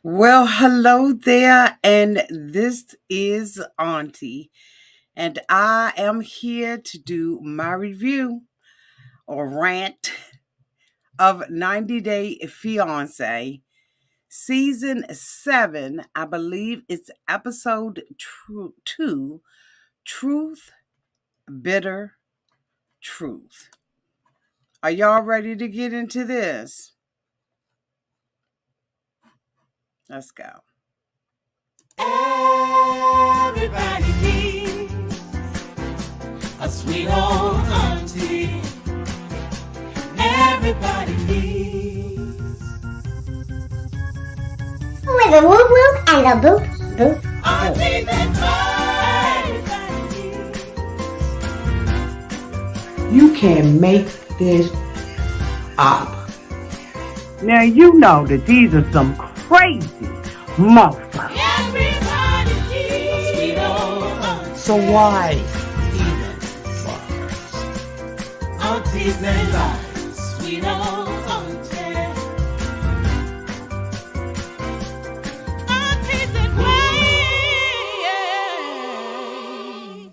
Well, hello there, and this is Auntie, and I am here to do my review or rant of 90 Day Fiance, Season 7. I believe it's episode 2, Truth, Bitter Truth. Are y'all ready to get into this? Let's go. Everybody needs a sweet old auntie. Everybody needs with a whoop whoop and a boop boop auntie boop. that everybody needs. You can make this up. Now you know that these are some crazy motherfuckers. Everybody needs a sweet old auntie. So why even bother? Aunties and lies, sweet old auntie. Aunties that way.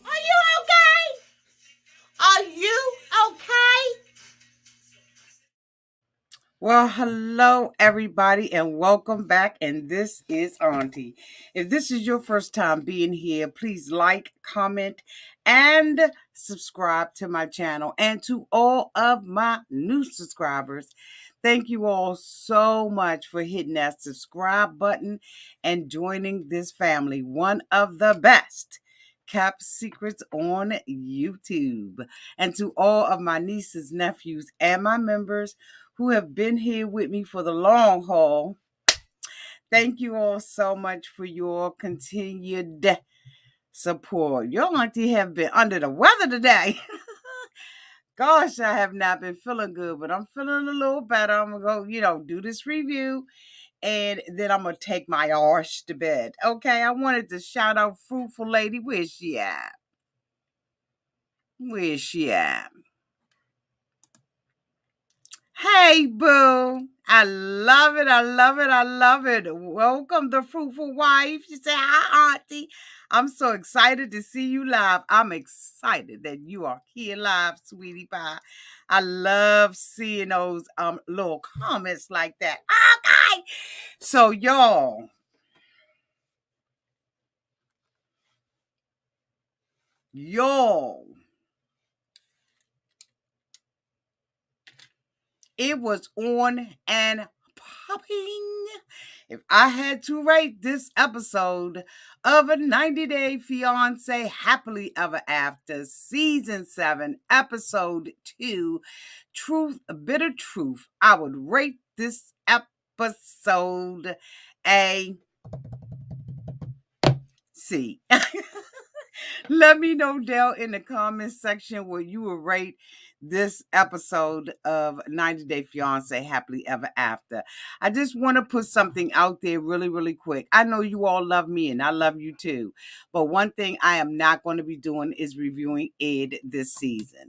Are you okay? Are you okay? Well, hello everybody and welcome back, and this is Auntie. If this is your first time being here, please like, comment, and subscribe to my channel. And to all of my new subscribers, thank you all so much for hitting that subscribe button and joining this family, one of the best kept secrets on YouTube. And to all of my nieces, nephews, and my members who have been here with me for the long haul, thank you all so much for your continued support. Your auntie have been under the weather today. Gosh, I have not been feeling good, but I'm feeling a little better. I'm gonna go, do this review, and then I'm gonna take my arse to bed. Okay, I wanted to shout out Fruitful Lady. Where's she at? Where's she at? Hey, boo. I love it. I love it. I love it. Welcome, the fruitful wife. She said, hi, Auntie. I'm so excited to see you live. I'm excited that you are here live, sweetie pie. I love seeing those little comments like that. Okay. So, y'all, it was on and popping. If I had to rate this episode of a 90 Day Fiance Happily Ever After, Season 7, Episode 2, Truth, Bitter Truth, I would rate this episode a C. Let me know down in the comment section what you would rate this episode of 90 Day Fiance Happily Ever After. I just want to put something out there really, really quick. I know you all love me and I love you too. But one thing I am not going to be doing is reviewing Ed this season.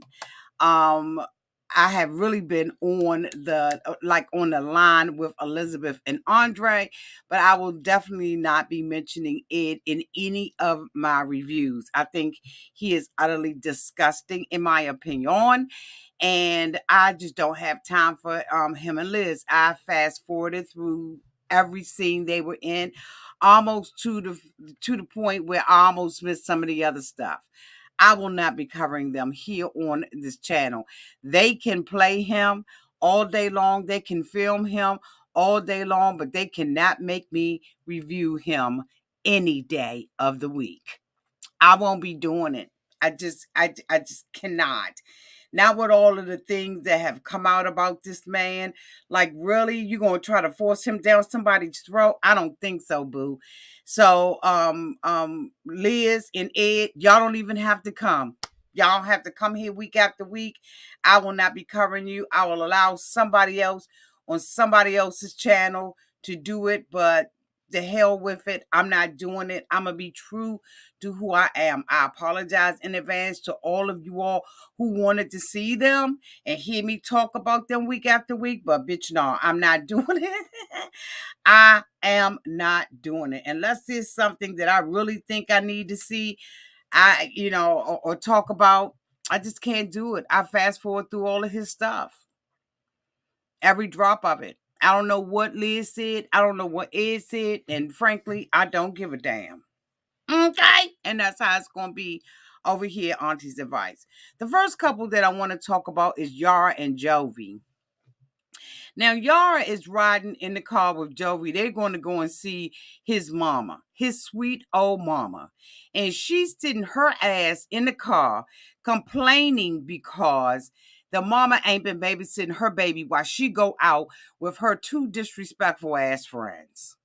I have really been on the line with Elizabeth and Andre, but I will definitely not be mentioning Ed in any of my reviews. I think he is utterly disgusting in my opinion, and I just don't have time for him and Liz. I fast forwarded through every scene they were in, almost to the point where I almost missed some of the other stuff. I will not be covering them here on this channel. They can play him all day long. They can film him all day long, but they cannot make me review him any day of the week. I won't be doing it. I just cannot. Not with all of the things that have come out about this man. Like, really? You gonna try to force him down somebody's throat? I don't think so, boo. So, Liz and Ed, y'all don't even have to come. Y'all don't have to come here week after week. I will not be covering you. I will allow somebody else on somebody else's channel to do it, but the hell with it. I'm not doing it. I'm going to be true to who I am. I apologize in advance to all of you all who wanted to see them and hear me talk about them week after week, but bitch, no, I'm not doing it. I am not doing it unless it's something that I really think I need to see. Or talk about. I just can't do it. I fast forward through all of his stuff, every drop of it. I don't know what Liz said. I don't know what Ed said, and frankly, I don't give a damn. Okay, and that's how it's gonna be over here. Auntie's advice. The first couple that I want to talk about is Yara and Jovi. Now, Yara is riding in the car with Jovi. They're going to go and see his mama, his sweet old mama. And she's sitting her ass in the car complaining because the mama ain't been babysitting her baby while she go out with her two disrespectful ass friends.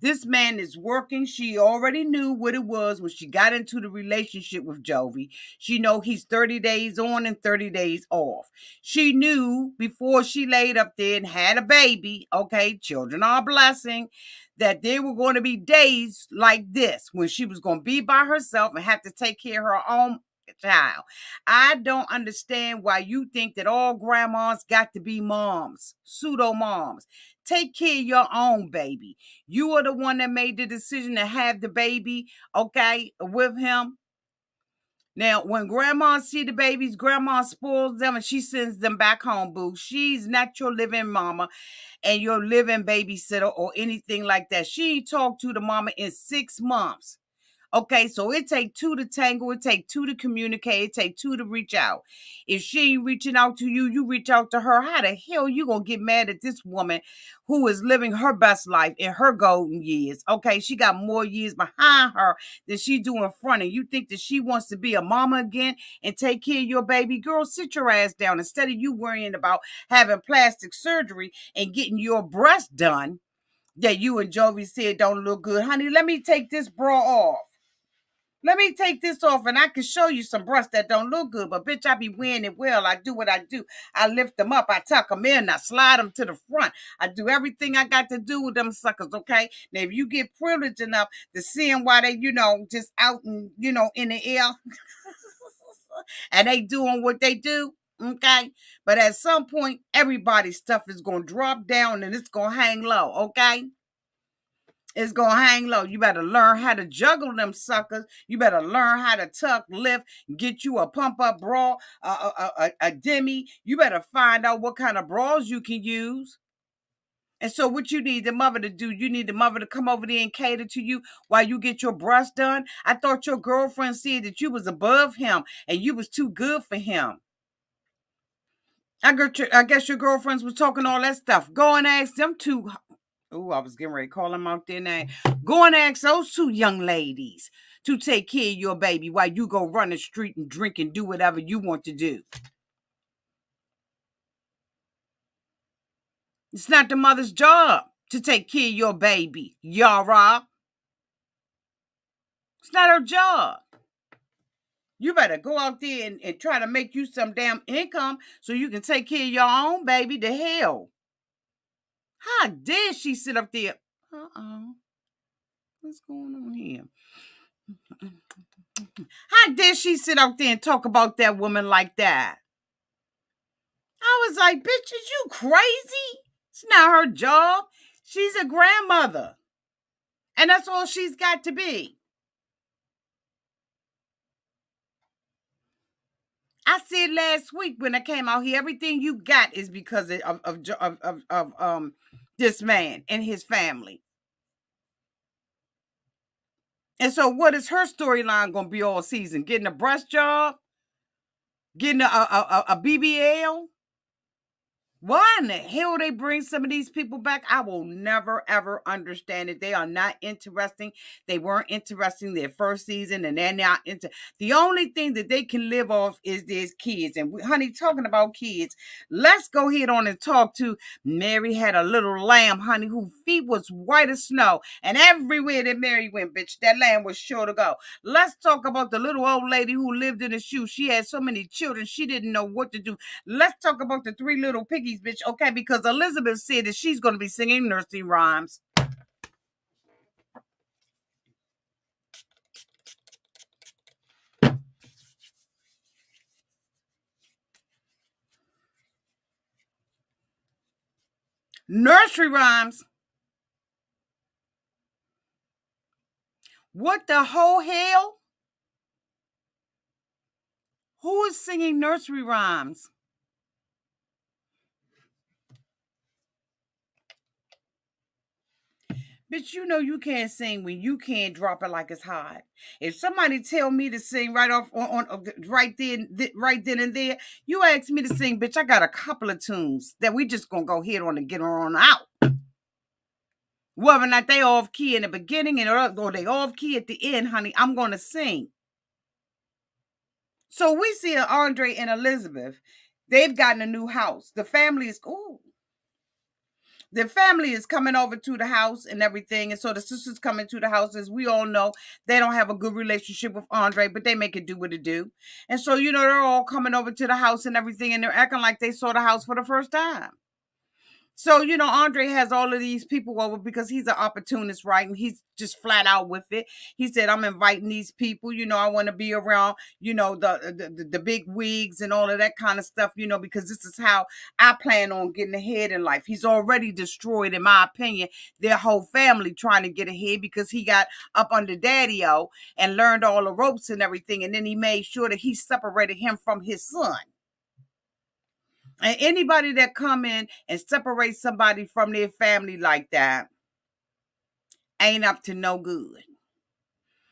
This man is working. She already knew what it was when she got into the relationship with Jovi. She know he's 30 days on and 30 days off. She knew before she laid up there and had a baby, okay, children are a blessing, that there were going to be days like this when she was going to be by herself and have to take care of her own child. I don't understand why you think that all grandmas got to be moms, pseudo moms. Take care of your own baby. You are the one that made the decision to have the baby, okay, with him. Now, when grandma see the babies, grandma spoils them and she sends them back home, boo. She's not your living mama and your living babysitter or anything like that. She ain't talked to the mama in 6 months. Okay, so it take two to tangle, it take two to communicate, it take two to reach out. If she ain't reaching out to you, you reach out to her. How the hell you gonna get mad at this woman who is living her best life in her golden years? Okay, she got more years behind her than she do in front of. You think that she wants to be a mama again and take care of your baby? Girl, sit your ass down. Instead of you worrying about having plastic surgery and getting your breast done that you and Jovi said don't look good. Honey, let me take this bra off. Let me take this off and I can show you some breasts that don't look good. But bitch, I be wearing it well. I do what I do. I lift them up. I tuck them in. I slide them to the front. I do everything I got to do with them suckers, okay? Now, if you get privileged enough to see them while they, just out and, in the air and they doing what they do, okay? But at some point, everybody's stuff is going to drop down and it's going to hang low, okay? It's going to hang low. You better learn how to juggle them suckers. You better learn how to tuck, lift, get you a pump-up bra, a demi. You better find out what kind of bras you can use. And so what you need the mother to do, you need the mother to come over there and cater to you while you get your breast done. I thought your girlfriend said that you was above him and you was too good for him. I guess your girlfriends was talking all that stuff. Go and ask them two. Oh, I was getting ready to call them out their name. Go and ask those two young ladies to take care of your baby while you go run the street and drink and do whatever you want to do. It's not the mother's job to take care of your baby, Yara. It's not her job. You better go out there and try to make you some damn income so you can take care of your own baby. The hell. How dare she sit up there? What's going on here? How dare she sit out there and talk about that woman like that? I was like, bitch, is you crazy? It's not her job. She's a grandmother. And that's all she's got to be. I said last week when I came out here, everything you got is because of this man and his family. And so what is her storyline going to be all season? Getting a breast job? Getting a BBL? Why in the hell they bring some of these people back? I will never, ever understand it. They are not interesting. They weren't interesting their first season, and they're not into. The only thing that they can live off is these kids. And honey, talking about kids, let's go ahead on and talk to Mary. Had a little lamb, honey, whose feet was white as snow, and everywhere that Mary went, bitch, that lamb was sure to go. Let's talk about the little old lady who lived in a shoe. She had so many children, she didn't know what to do. Let's talk about the 3 little piggies, bitch, okay? Because Elizabeth said that she's going to be singing nursery rhymes. Nursery rhymes. What the whole hell? Who is singing nursery rhymes? Bitch, you know you can't sing when you can't drop it like it's hot. If somebody tell me to sing right off on right then and there, you ask me to sing, bitch. I got a couple of tunes that we just gonna go ahead on and get on out. Whether or not they off key in the beginning or they off key at the end, honey, I'm gonna sing. So we see Andre and Elizabeth. They've gotten a new house. The family is the family is coming over to the house and everything. And so the sisters coming to the house. As we all know, they don't have a good relationship with Andre, but they make it do what it do. And so, they're all coming over to the house and everything, and they're acting like they saw the house for the first time. So, Andre has all of these people over because he's an opportunist, right? And he's just flat out with it. He said, I'm inviting these people, I want to be around, the big wigs and all of that kind of stuff, because this is how I plan on getting ahead in life. He's already destroyed, in my opinion, their whole family trying to get ahead because he got up under Daddy-O and learned all the ropes and everything. And then he made sure that he separated him from his son. And anybody that come in and separate somebody from their family like that ain't up to no good.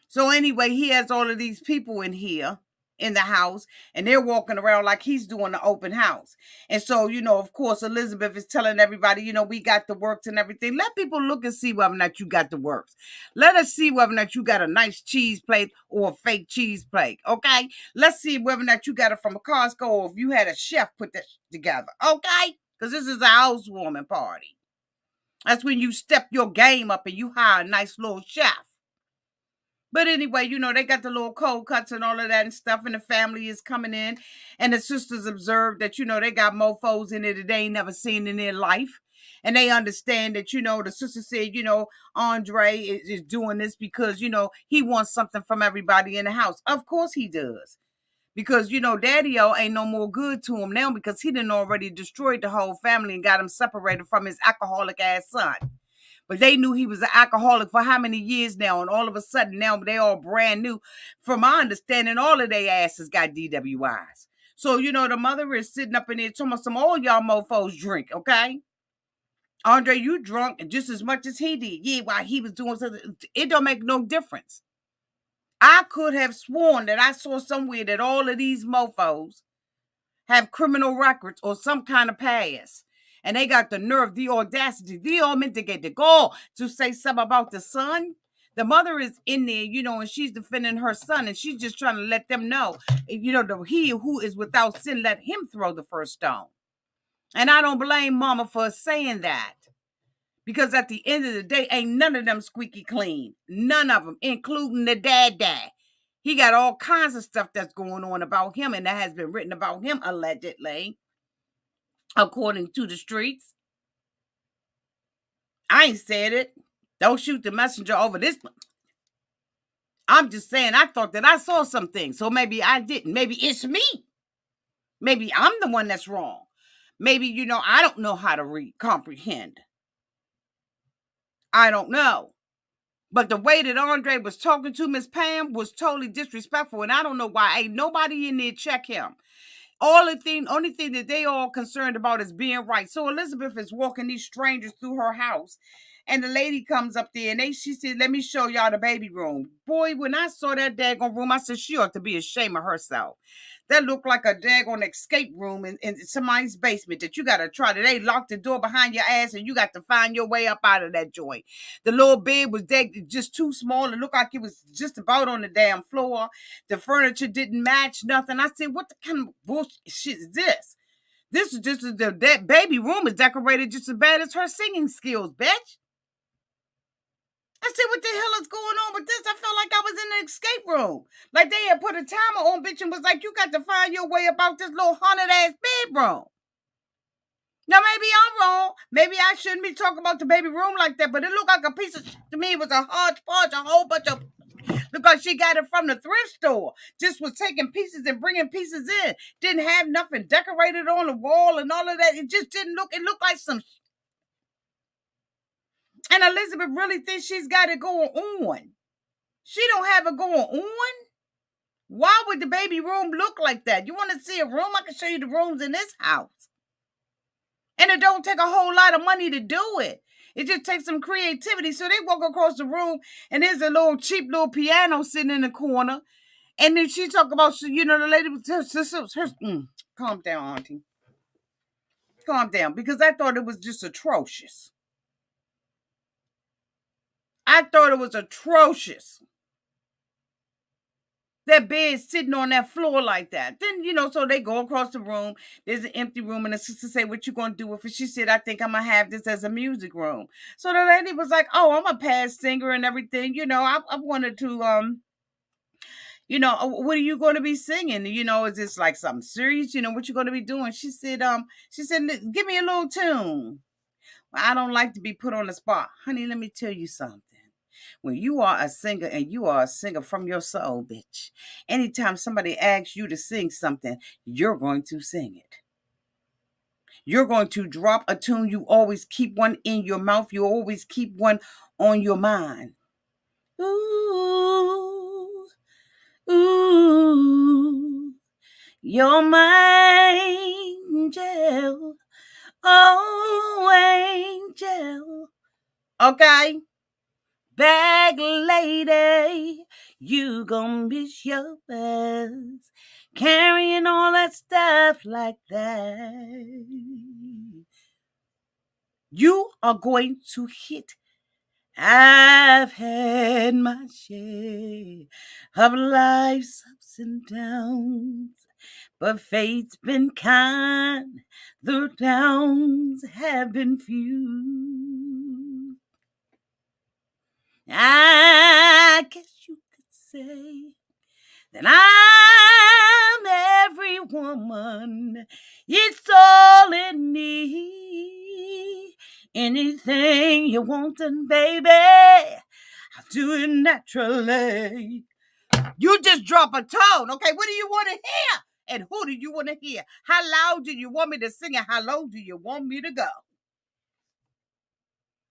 So anyway, he has all of these people in here in the house, and they're walking around like he's doing the open house. And so, of course, Elizabeth is telling everybody, we got the works and everything. Let people look and see whether or not you got the works. Let us see whether or not you got a nice cheese plate or a fake cheese plate, okay? Let's see whether or not you got it from a Costco or if you had a chef put that together, okay? Because this is a housewarming party. That's when you step your game up and you hire a nice little chef. But anyway, they got the little cold cuts and all of that and stuff, and the family is coming in, and the sisters observe that, they got mofos in it that they ain't never seen in their life. And they understand that, the sister said, Andre is doing this because, he wants something from everybody in the house. Of course he does. Because, Daddy-O ain't no more good to him now because he done already destroyed the whole family and got him separated from his alcoholic ass son. But they knew he was an alcoholic for how many years now? And all of a sudden now they all brand new. From my understanding, all of their asses got DWIs. So, the mother is sitting up in there talking about all y'all mofos drink, okay? Andre, you drunk just as much as he did. Yeah, while he was doing something, it don't make no difference. I could have sworn that I saw somewhere that all of these mofos have criminal records or some kind of past. And they got the nerve, the audacity, the get the gall to say something about the son. The mother is in there, and she's defending her son, and she's just trying to let them know, he who is without sin, let him throw the first stone. And I don't blame mama for saying that. Because at the end of the day, ain't none of them squeaky clean. None of them, including the dad. He got all kinds of stuff that's going on about him, and that has been written about him, allegedly, according to the streets. I ain't said it. Don't shoot the messenger over this. I'm just saying, I thought that I saw some things, so maybe I didn't. Maybe it's me. Maybe I'm the one that's wrong. Maybe, I don't know how to comprehend. I don't know. But the way that Andre was talking to Miss Pam was totally disrespectful, and I don't know why ain't nobody in there check him. Only thing that they all concerned about is being right. So Elizabeth is walking these strangers through her house, and the lady comes up there, and she said, "Let me show y'all the baby room." Boy, when I saw that daggone room, I said she ought to be ashamed of herself. That looked like a daggone escape room in somebody's basement that you got to try. They locked the door behind your ass and you got to find your way up out of that joint. The little bed was just too small. It looked like it was just about on the damn floor. The furniture didn't match nothing. I said, what the kind of bullshit is this? This is just that baby room is decorated just as bad as her singing skills, bitch. I said, what the hell is going on with this? I felt like I was in an escape room. Like they had put a timer on, bitch, and was like, you got to find your way about this little haunted ass bedroom. Now, maybe I'm wrong. Maybe I shouldn't be talking about the baby room like that, but it looked like a piece of shit to me. It was a hodgepodge, a whole bunch of... Because she got it from the thrift store. Just was taking pieces and bringing pieces in. Didn't have nothing decorated on the wall and all of that. It just didn't look... It looked like some... And Elizabeth really thinks she's got it going on. She don't have it going on. Why would the baby room look like that? You want to see a room? I can show you the rooms in this house. And it don't take a whole lot of money to do it. It just takes some creativity. So they walk across the room and there's a little cheap little piano sitting in the corner. And then she talk about, you know, the lady, calm down, Auntie. Calm down. Because I thought it was just atrocious. I thought it was atrocious. That bed sitting on that floor like that. Then, you know, so they go across the room. There's an empty room, and the sister say, what you going to do with it? She said, I think I'm going to have this as a music room. So the lady was like, oh, I'm a past singer and everything. You know, I wanted to, you know, what are you going to be singing? You know, is this like something serious? You know, what you going to be doing? She said, give me a little tune. Well, I don't like to be put on the spot. Honey, let me tell you something. When you are a singer and you are a singer from your soul, bitch, anytime somebody asks you to sing something, you're going to sing it. You're going to drop a tune. You always keep one in your mouth. You always keep one on your mind. Ooh, ooh, you're my angel. Oh, angel. Okay? Bag lady, you gon' miss your buzz, carrying all that stuff like that. You are going to hit. I've had my share of life's ups and downs, but fate's been kind, the downs have been few. I guess you could say that I'm every woman. It's all in me. Anything you want done, baby, I'll do it naturally. You just drop a tone, okay? What do you want to hear? And who do you want to hear? How loud do you want me to sing and how low do you want me to go?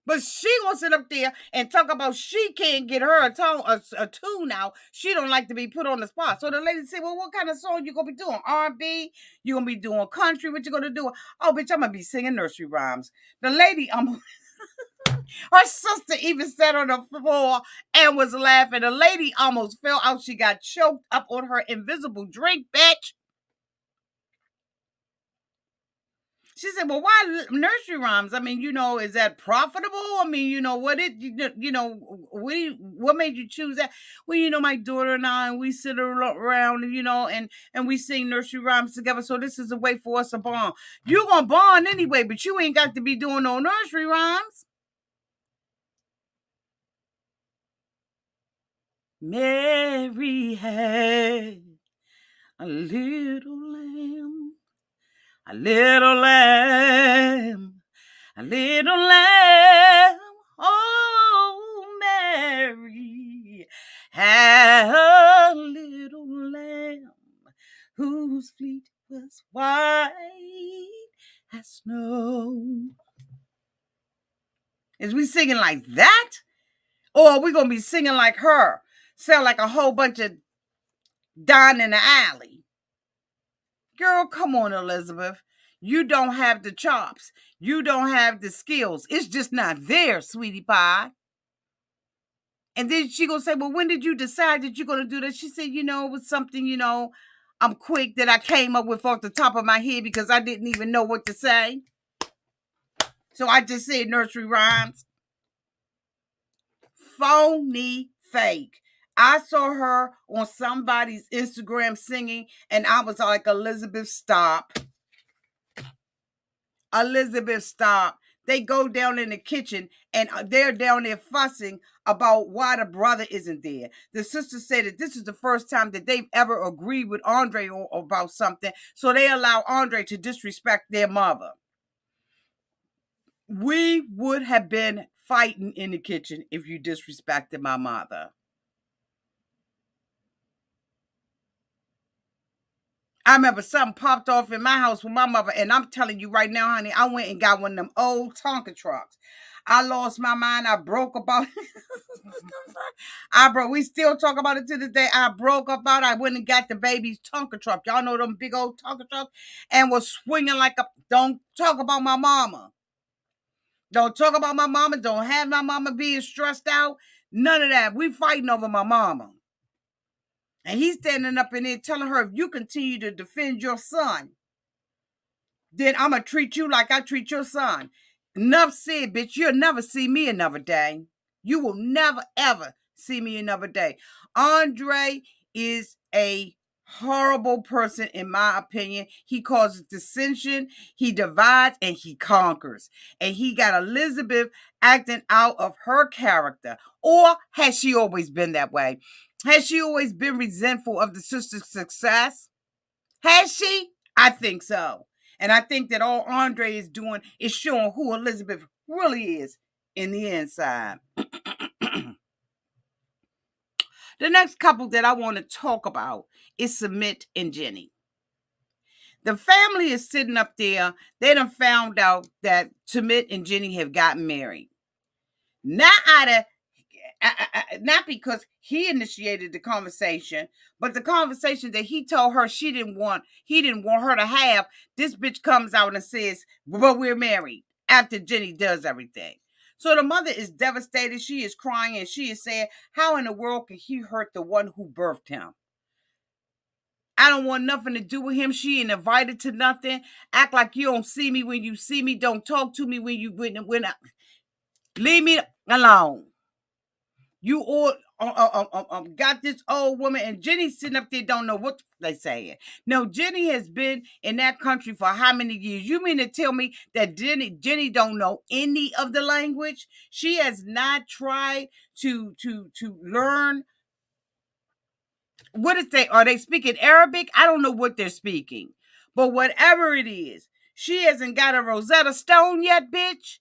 But she gonna sit up there and talk about she can't get her a tune out. She don't like to be put on the spot. So the lady said, well, what kind of song you gonna be doing? R&B? You gonna be doing country? What you gonna do? Oh, bitch, I'm gonna be singing nursery rhymes. The lady, her sister even sat on the floor and was laughing. The lady almost fell out. She got choked up on her invisible drink, bitch. She said, well, why nursery rhymes? I mean, you know, is that profitable? I mean, you know, what made you choose that? Well, you know, my daughter and I, we sit around, you know, and we sing nursery rhymes together. So this is a way for us to bond. You're going to bond anyway, but you ain't got to be doing no nursery rhymes. Mary had a little lamb, a little lamb, a little lamb. Oh, Mary had a little lamb whose fleet was white as snow. Is we singing like that? Or are we going to be singing like her? Sound like a whole bunch of Don in the alley. Girl, come on, Elizabeth. You don't have the chops. You don't have the skills. It's just not there, sweetie pie. And then she gonna say, well, when did you decide that you're gonna do that? She said, you know, it was something, you know, I'm quick that I came up with off the top of my head because I didn't even know what to say. So I just said nursery rhymes. Phony fake. I saw her on somebody's Instagram singing, and I was like, Elizabeth, stop. Elizabeth, stop. They go down in the kitchen and they're down there fussing about why the brother isn't there. The sister said that this is the first time that they've ever agreed with Andre about something, so they allow Andre to disrespect their mother. We would have been fighting in the kitchen if you disrespected my mother. I remember something popped off in my house with my mother, and I'm telling you right now, honey, I went and got one of them old Tonka trucks. I lost my mind. I broke about we still talk about it to this day. I broke about I went and got the baby's Tonka truck. Y'all know them big old Tonka truck and was swinging like a, don't talk about my mama. Don't talk about my mama. Don't have my mama being stressed out. None of that. We fighting over my mama. And he's standing up in there telling her, if you continue to defend your son, then I'm going to treat you like I treat your son. Enough said, bitch. You'll never see me another day. You will never, ever see me another day. Andre is a horrible person, in my opinion. He causes dissension, he divides, and he conquers. And he got Elizabeth acting out of her character. Or has she always been that way? Has she always been resentful of the sister's success? Has she? I think so. And I think that all Andre is doing is showing who Elizabeth really is in the inside. The next couple that I want to talk about is Sumit and Jenny. The family is sitting up there. They done found out that Sumit and Jenny have gotten married. Not out of not because he initiated the conversation, but the conversation that he told her he didn't want her to have. This bitch comes out and says, well, we're married, after Jenny does everything. So the mother is devastated. She is crying and she is saying, how in the world could he hurt the one who birthed him? I don't want nothing to do with him. She ain't invited to nothing. Act like you don't see me when you see me. Don't talk to me when I leave me alone. You all got this old woman, and Jenny sitting up there don't know what they saying. No, Jenny has been in that country for how many years? You mean to tell me that Jenny don't know any of the language? She has not tried to learn. What is they? Are they speaking Arabic? I don't know what they're speaking, but whatever it is, she hasn't got a Rosetta Stone yet, bitch.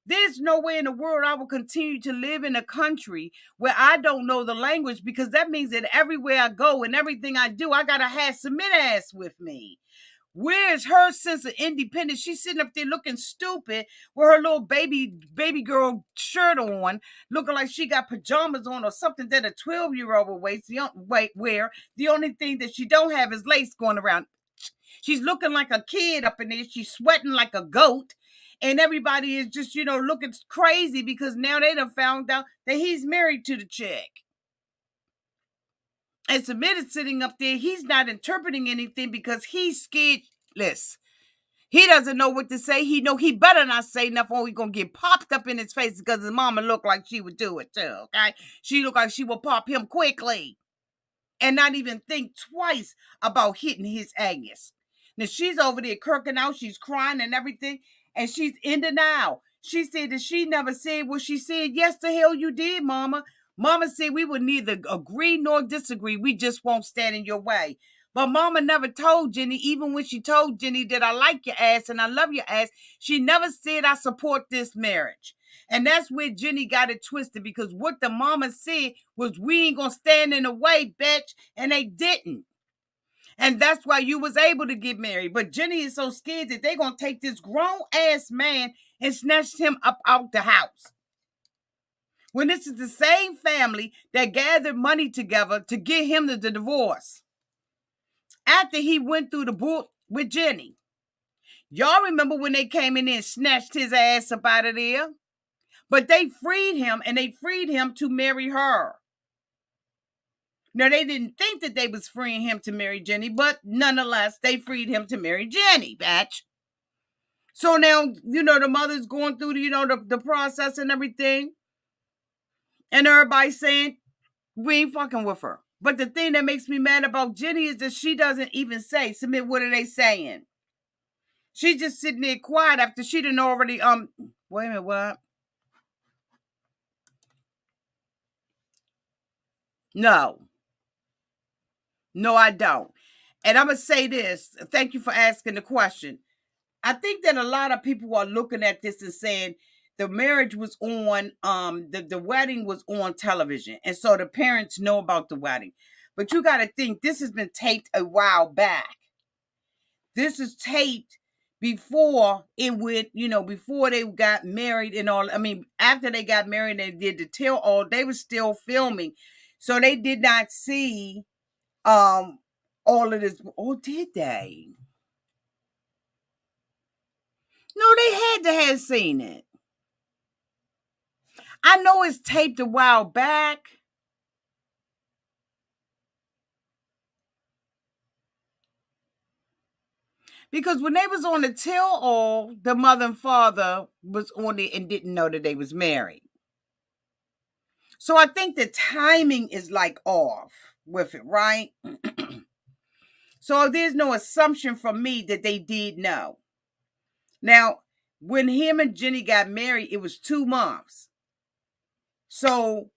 There's no way in the world I will continue to live in a country where I don't know the language, because that means that everywhere I go and everything I do, I gotta have Submit ass with me. Where's her sense of independence? She's sitting up there looking stupid with her little baby girl shirt on, looking like she got pajamas on or something that a 12-year-old would wear. The only thing that she don't have is lace going around. She's looking like a kid up in there. She's sweating like a goat. And everybody is just, looking crazy because now they done found out that he's married to the chick. And Submit is sitting up there. He's not interpreting anything because he's scared. Listen, he doesn't know what to say. He know he better not say nothing or he's going to get popped up in his face, because his mama looked like she would do it too, okay? She looked like she would pop him quickly and not even think twice about hitting his Agnes. Now, she's over there kirking out. She's crying and everything. And she's in denial. She said that she never said what she said. Yes, the hell you did, Mama. Mama said we would neither agree nor disagree. We just won't stand in your way. But Mama never told Jenny, even when she told Jenny that I like your ass and I love your ass, she never said I support this marriage. And that's where Jenny got it twisted, because what the mama said was we ain't gonna stand in the way, bitch. And they didn't. And that's why you was able to get married. But Jenny is so scared that they're going to take this grown-ass man and snatch him up out the house. When this is the same family that gathered money together to get him the divorce. After he went through the book with Jenny. Y'all remember when they came in there and snatched his ass up out of there? But they freed him, and they freed him to marry her. Now, they didn't think that they was freeing him to marry Jenny, but nonetheless, they freed him to marry Jenny, batch. So now, the mother's going through, the process and everything. And everybody's saying, we ain't fucking with her. But the thing that makes me mad about Jenny is that she doesn't even say, Submit, what are they saying? She's just sitting there quiet after she done already, wait a minute, what? No, I don't. And I'm going to say this. Thank you for asking the question. I think that a lot of people are looking at this and saying the marriage was on, the wedding was on television. And so the parents know about the wedding. But you got to think, this has been taped a while back. This is taped before it went, before they got married and all. I mean, after they got married and did the tell all, they were still filming. So they did not see all of this. Or did they? No, they had to have seen it. I know it's taped a while back. Because when they was on the tell all, the mother and father was on it and didn't know that they was married. So I think the timing is like off with it, right? So there's no assumption from me that they did know. Now, when him and Jenny got married, it was 2 months. So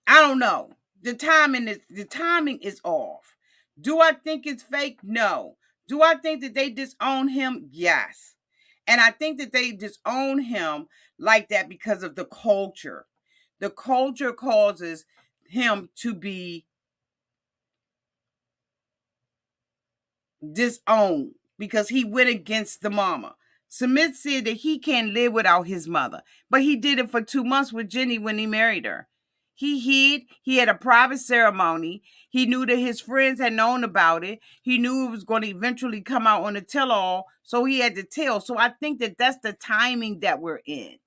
I don't know. The timing is off. Do I think it's fake? No. Do I think that they disown him? Yes. And I think that they disown him like that because of the culture. The culture causes him to be disowned because he went against the mama. Smith said that he can't live without his mother, but he did it for 2 months with Jenny when he married her. He hid. He had a private ceremony. He knew that his friends had known about it. He knew it was going to eventually come out on the tell-all, so he had to tell. So I think that that's the timing that we're in.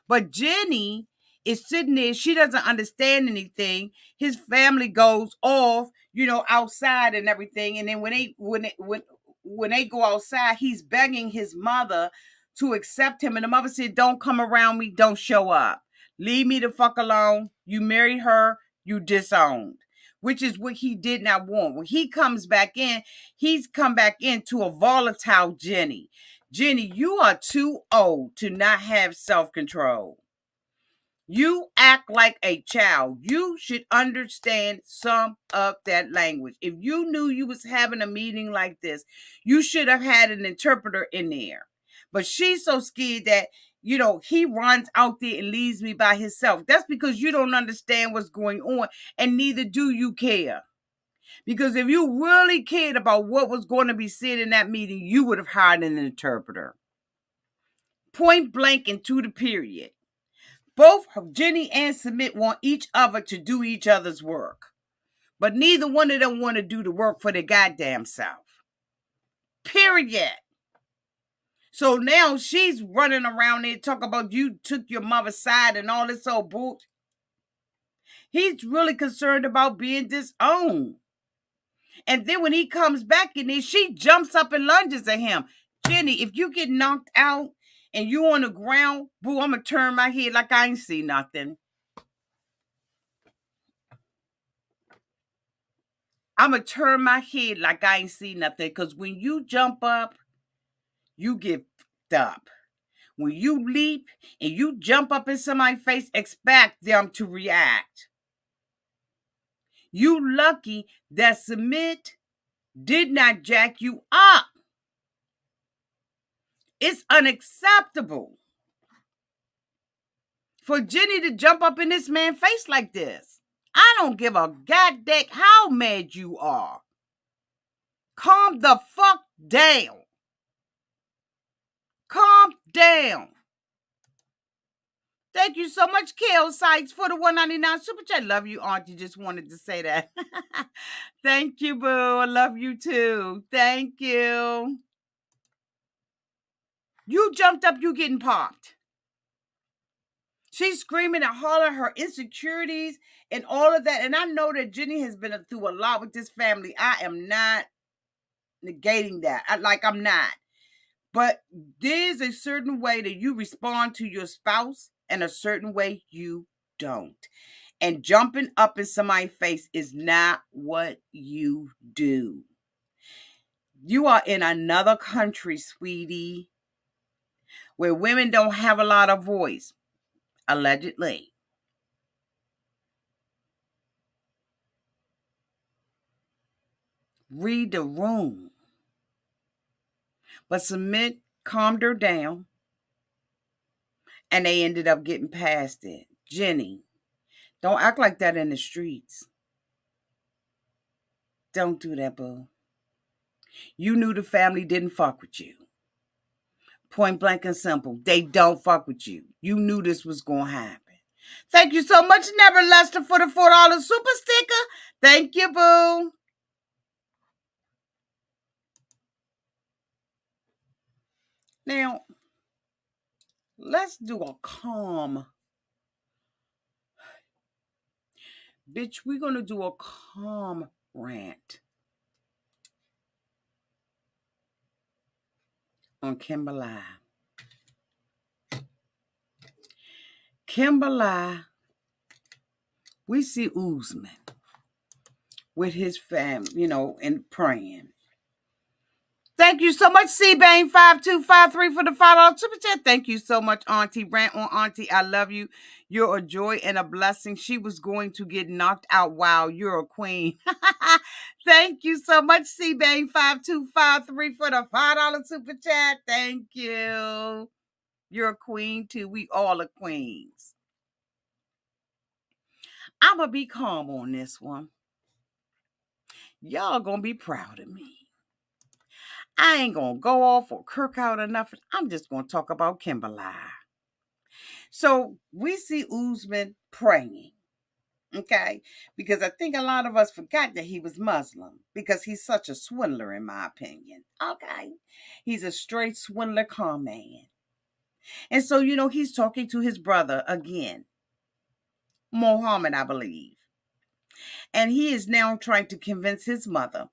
But Jenny is sitting there. She doesn't understand anything. His family goes off, outside and everything. And then when they go outside, he's begging his mother to accept him. And the mother said, "Don't come around me. Don't show up. Leave me the fuck alone. You married her. You disowned." Which is what he did not want. When he comes back in, he's come back into a volatile Jenny. Jenny, you are too old to not have self-control. You act like a child. You should understand some of that language. If you knew you was having a meeting like this, you should have had an interpreter in there. But she's so scared that, he runs out there and leaves me by himself. That's because you don't understand what's going on, and neither do you care. Because if you really cared about what was going to be said in that meeting, you would have hired an interpreter. Point blank and to the period. Both Jenny and Submit want each other to do each other's work. But neither one of them want to do the work for their goddamn self. Period. So now she's running around there talking about you took your mother's side and all this old bull. He's really concerned about being disowned. And then when he comes back in there, she jumps up and lunges at him. Jenny, if you get knocked out and you on the ground, boo, I'm going to turn my head like I ain't see nothing. I'm going to turn my head like I ain't see nothing. Because when you jump up, you get fucked up. When you leap and you jump up in somebody's face, expect them to react. You lucky that Submit did not jack you up. It's unacceptable for Jenny to jump up in this man's face like this. I don't give a goddamn how mad you are. Calm the fuck down. Calm down. Thank you so much, Kale Sykes, for the $1.99 super chat. Love you, Auntie. Just wanted to say that. Thank you, boo. I love you too. Thank you. You jumped up, you getting popped. She's screaming and hollering her insecurities and all of that. And I know that Jenny has been through a lot with this family. I am not negating that. I'm not. But there's a certain way that you respond to your spouse and a certain way you don't. And jumping up in somebody's face is not what you do. You are in another country, sweetie, where women don't have a lot of voice, allegedly. Read the room. But Submit calmed her down, and they ended up getting past it. Jenny, don't act like that in the streets. Don't do that, boo. You knew the family didn't fuck with you. Point blank and simple. They don't fuck with you. You knew this was going to happen. Thank you so much, Never Lester, for the $4 super sticker. Thank you, boo. Now, let's do a calm. Bitch, we're going to do a calm rant on Kimberly. Kimberly, we see Usman with his family, and praying. Thank you so much, CBane5253 for the $5 super chat. Thank you so much, Auntie. Rant on Auntie. I love you. You're a joy and a blessing. She was going to get knocked out. Wow, you're a queen. Thank you so much, CBane5253 for the $5 super chat. Thank you. You're a queen too. We all are queens. I'm going to be calm on this one. Y'all going to be proud of me. I ain't going to go off or kirk out or nothing. I'm just going to talk about Kimberly. So we see Usman praying, okay? Because I think a lot of us forgot that he was Muslim because he's such a swindler, in my opinion, okay? He's a straight swindler con man. And so, he's talking to his brother again, Mohammed, I believe. And he is now trying to convince his mother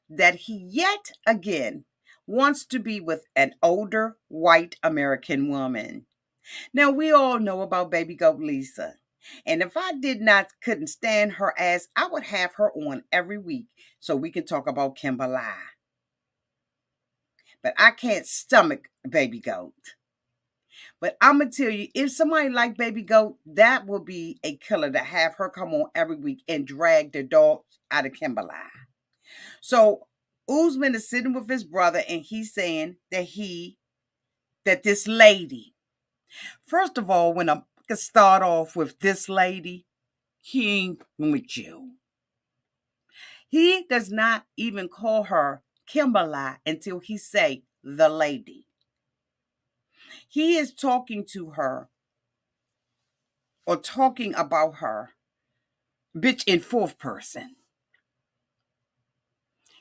that he yet again wants to be with an older white American woman. Now, we all know about baby goat Lisa. And if I couldn't stand her ass, I would have her on every week so we can talk about Kimberly. But I can't stomach baby goat. But I'm going to tell you, if somebody like baby goat, that will be a killer to have her come on every week and drag the dog out of Kimberly. So Usman is sitting with his brother and he's saying that this lady, first of all, when I could start off with this lady, he ain't with you. He does not even call her Kimberly until he say the lady. He is talking to her or talking about her, bitch, in fourth person.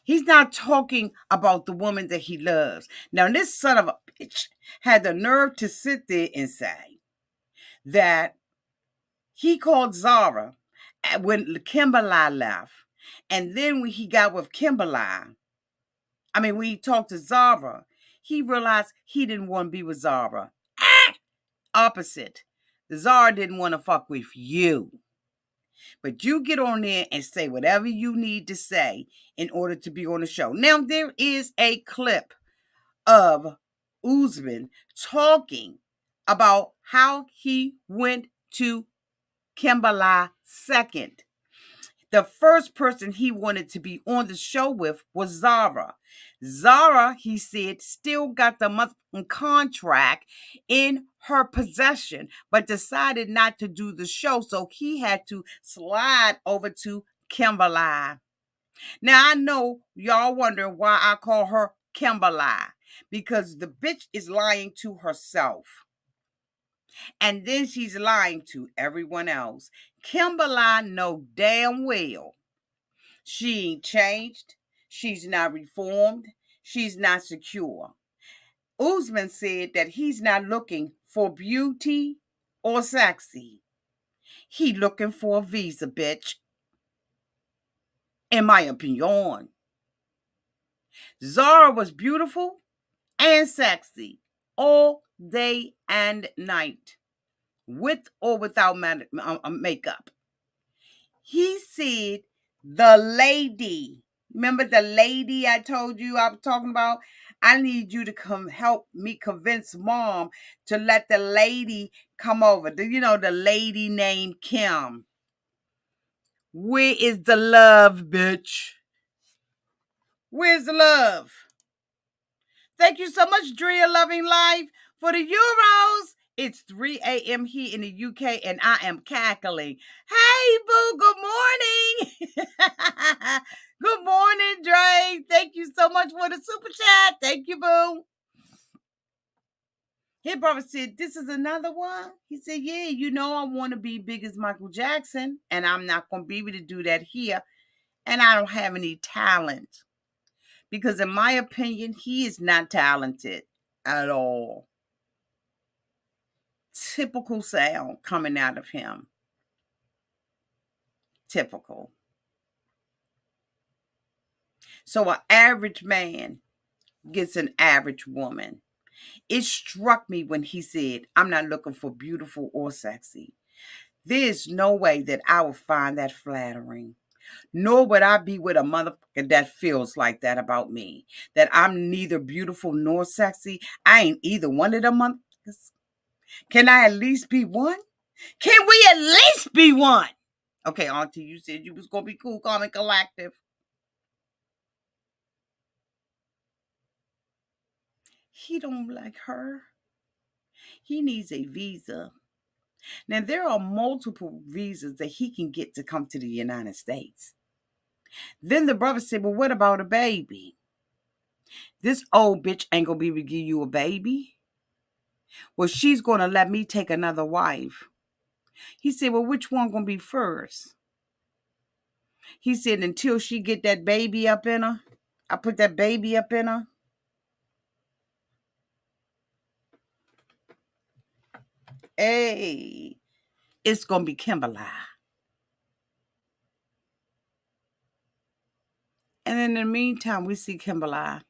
He's not talking about the woman that he loves. Now, this son of a bitch had the nerve to sit there and say that he called Zara when Kimberly left. And then when he got with when he talked to Zara, he realized he didn't want to be with Zara. Opposite. Zara didn't want to fuck with you. But you get on there and say whatever you need to say in order to be on the show. Now, there is a clip of Usman talking about how he went to Kimberly second. The first person he wanted to be on the show with was Zara. Zara, he said, still got the monthly contract in her possession, but decided not to do the show, so he had to slide over to Kimberly. Now, I know y'all wondering why I call her Kimberly, because the bitch is lying to herself. And then she's lying to everyone else. Kimberly know damn well she ain't changed. She's not reformed. She's not secure. Usman said that he's not looking for beauty or sexy. He looking for a visa, bitch. In my opinion. Zara was beautiful and sexy all day and night, with or without makeup. He said the lady, remember the lady I told you I was talking about? I need you to come help me convince mom to let the lady come over. The lady named Kim. Where is the love, bitch? Where's the love? Thank you so much, Drea Loving Life, for the euros. It's 3 a.m. here in the UK, and I am cackling. Hey, boo, good morning. Good morning, Dre. Thank you so much for the super chat. Thank you, boo. His brother said, this is another one? He said, yeah, you know I want to be big as Michael Jackson, and I'm not going to be able to do that here, and I don't have any talent. Because in my opinion, he is not talented at all. Typical sound coming out of him. Typical. So an average man gets an average woman. It struck me when he said, I'm not looking for beautiful or sexy. There's no way that I would find that flattering. Nor would I be with a motherfucker that feels like that about me. That I'm neither beautiful nor sexy. I ain't either one of them motherfuckers. Can I at least be one? Can we at least be one? Okay, Auntie, you said you was going to be cool, calm, and collective. He don't like her. He needs a visa. Now, there are multiple visas that he can get to come to the United States. Then the brother said, well, what about a baby? This old bitch ain't going to be able to give you a baby. Well, she's going to let me take another wife. He said, well, which one going to be first? He said, until she get that baby up in her, I put that baby up in her. Hey, it's going to be Kimberly. And in the meantime, we see Kimberly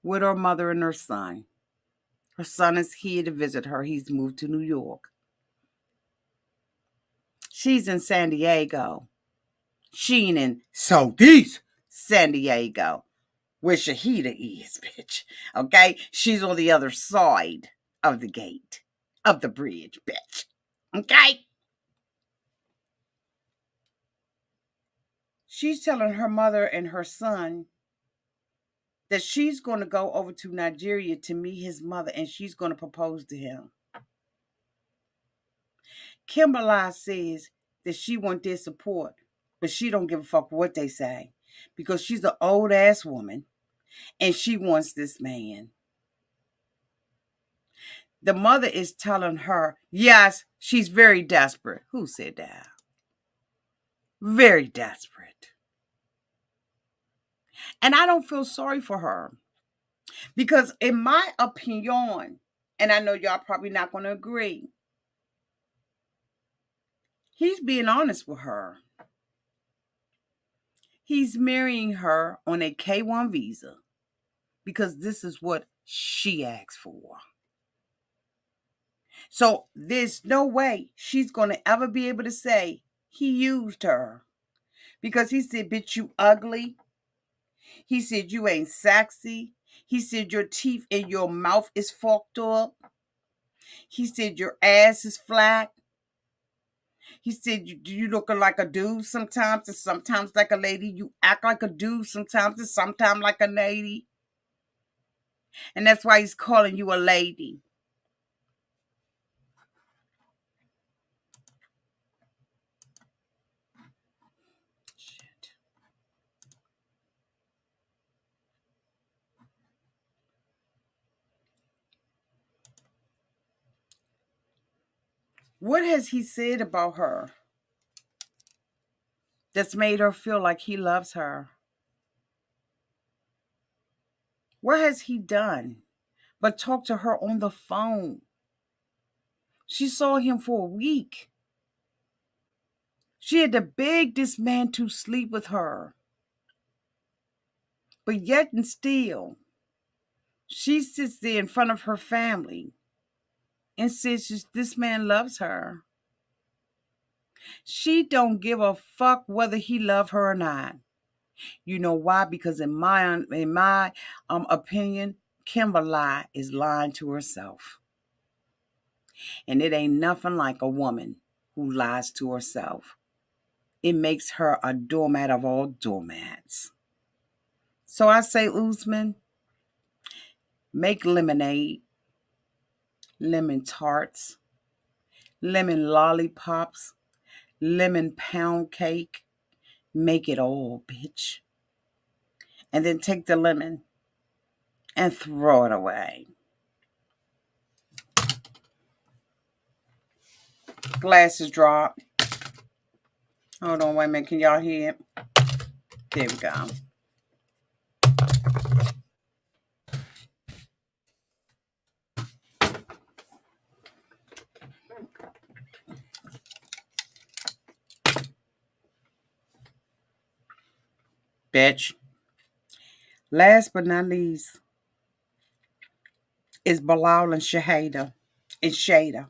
with her mother and her son. Her son is here to visit her. He's moved to New York. She's in San Diego. She in Southeast San Diego, where Shahida is, bitch. Okay? She's on the other side of the gate, of the bridge, bitch. Okay? She's telling her mother and her son that she's going to go over to Nigeria to meet his mother and she's going to propose to him. Kimberly says that she wants their support, but she don't give a fuck what they say because she's an old ass woman and she wants this man. The mother is telling her, yes, she's very desperate. Who said that? Very desperate. And I don't feel sorry for her because in my opinion, and I know y'all probably not going to agree, he's being honest with her. He's marrying her on a K-1 visa because this is what she asked for. So there's no way she's going to ever be able to say he used her because he said, bitch, you ugly. He said, you ain't sexy. He said, your teeth and your mouth is fucked up. He said, your ass is flat. He said, you looking like a dude sometimes and sometimes like a lady. You act like a dude sometimes and sometimes like a lady. And that's why he's calling you a lady. Shit. What has he said about her that's made her feel like he loves her? What has he done but talk to her on the phone? She saw him for a week. She had to beg this man to sleep with her. But yet and still, she sits there in front of her family and says this man loves her. She don't give a fuck whether he love her or not. You know why? Because in my opinion, Kimberly is lying to herself. And it ain't nothing like a woman who lies to herself. It makes her a doormat of all doormats. So I say, Usman, make lemonade, lemon tarts, lemon lollipops, lemon pound cake. Make it all, bitch. and then take the lemon and throw it away. Glasses drop. Hold on, wait a minute. Can y'all hear it? There we go. Bitch. Last but not least is Bilal and Shahada. And Shada.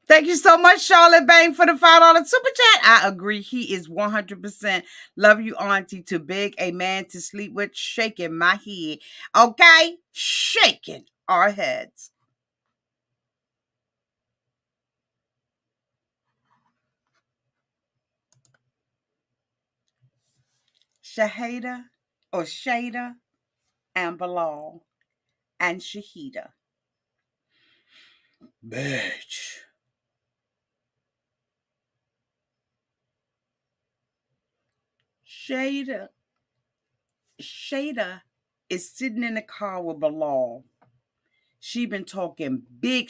Thank you so much, Charlotte Bain, for the $5 super chat. I agree. He is 100%. Love you, Auntie. To beg a man to sleep with, shaking my head. Okay? Shaking our heads. Shahada or Shada and Bilal and Shahida. Bitch. Shada is sitting in the car with Bilal. She been talking big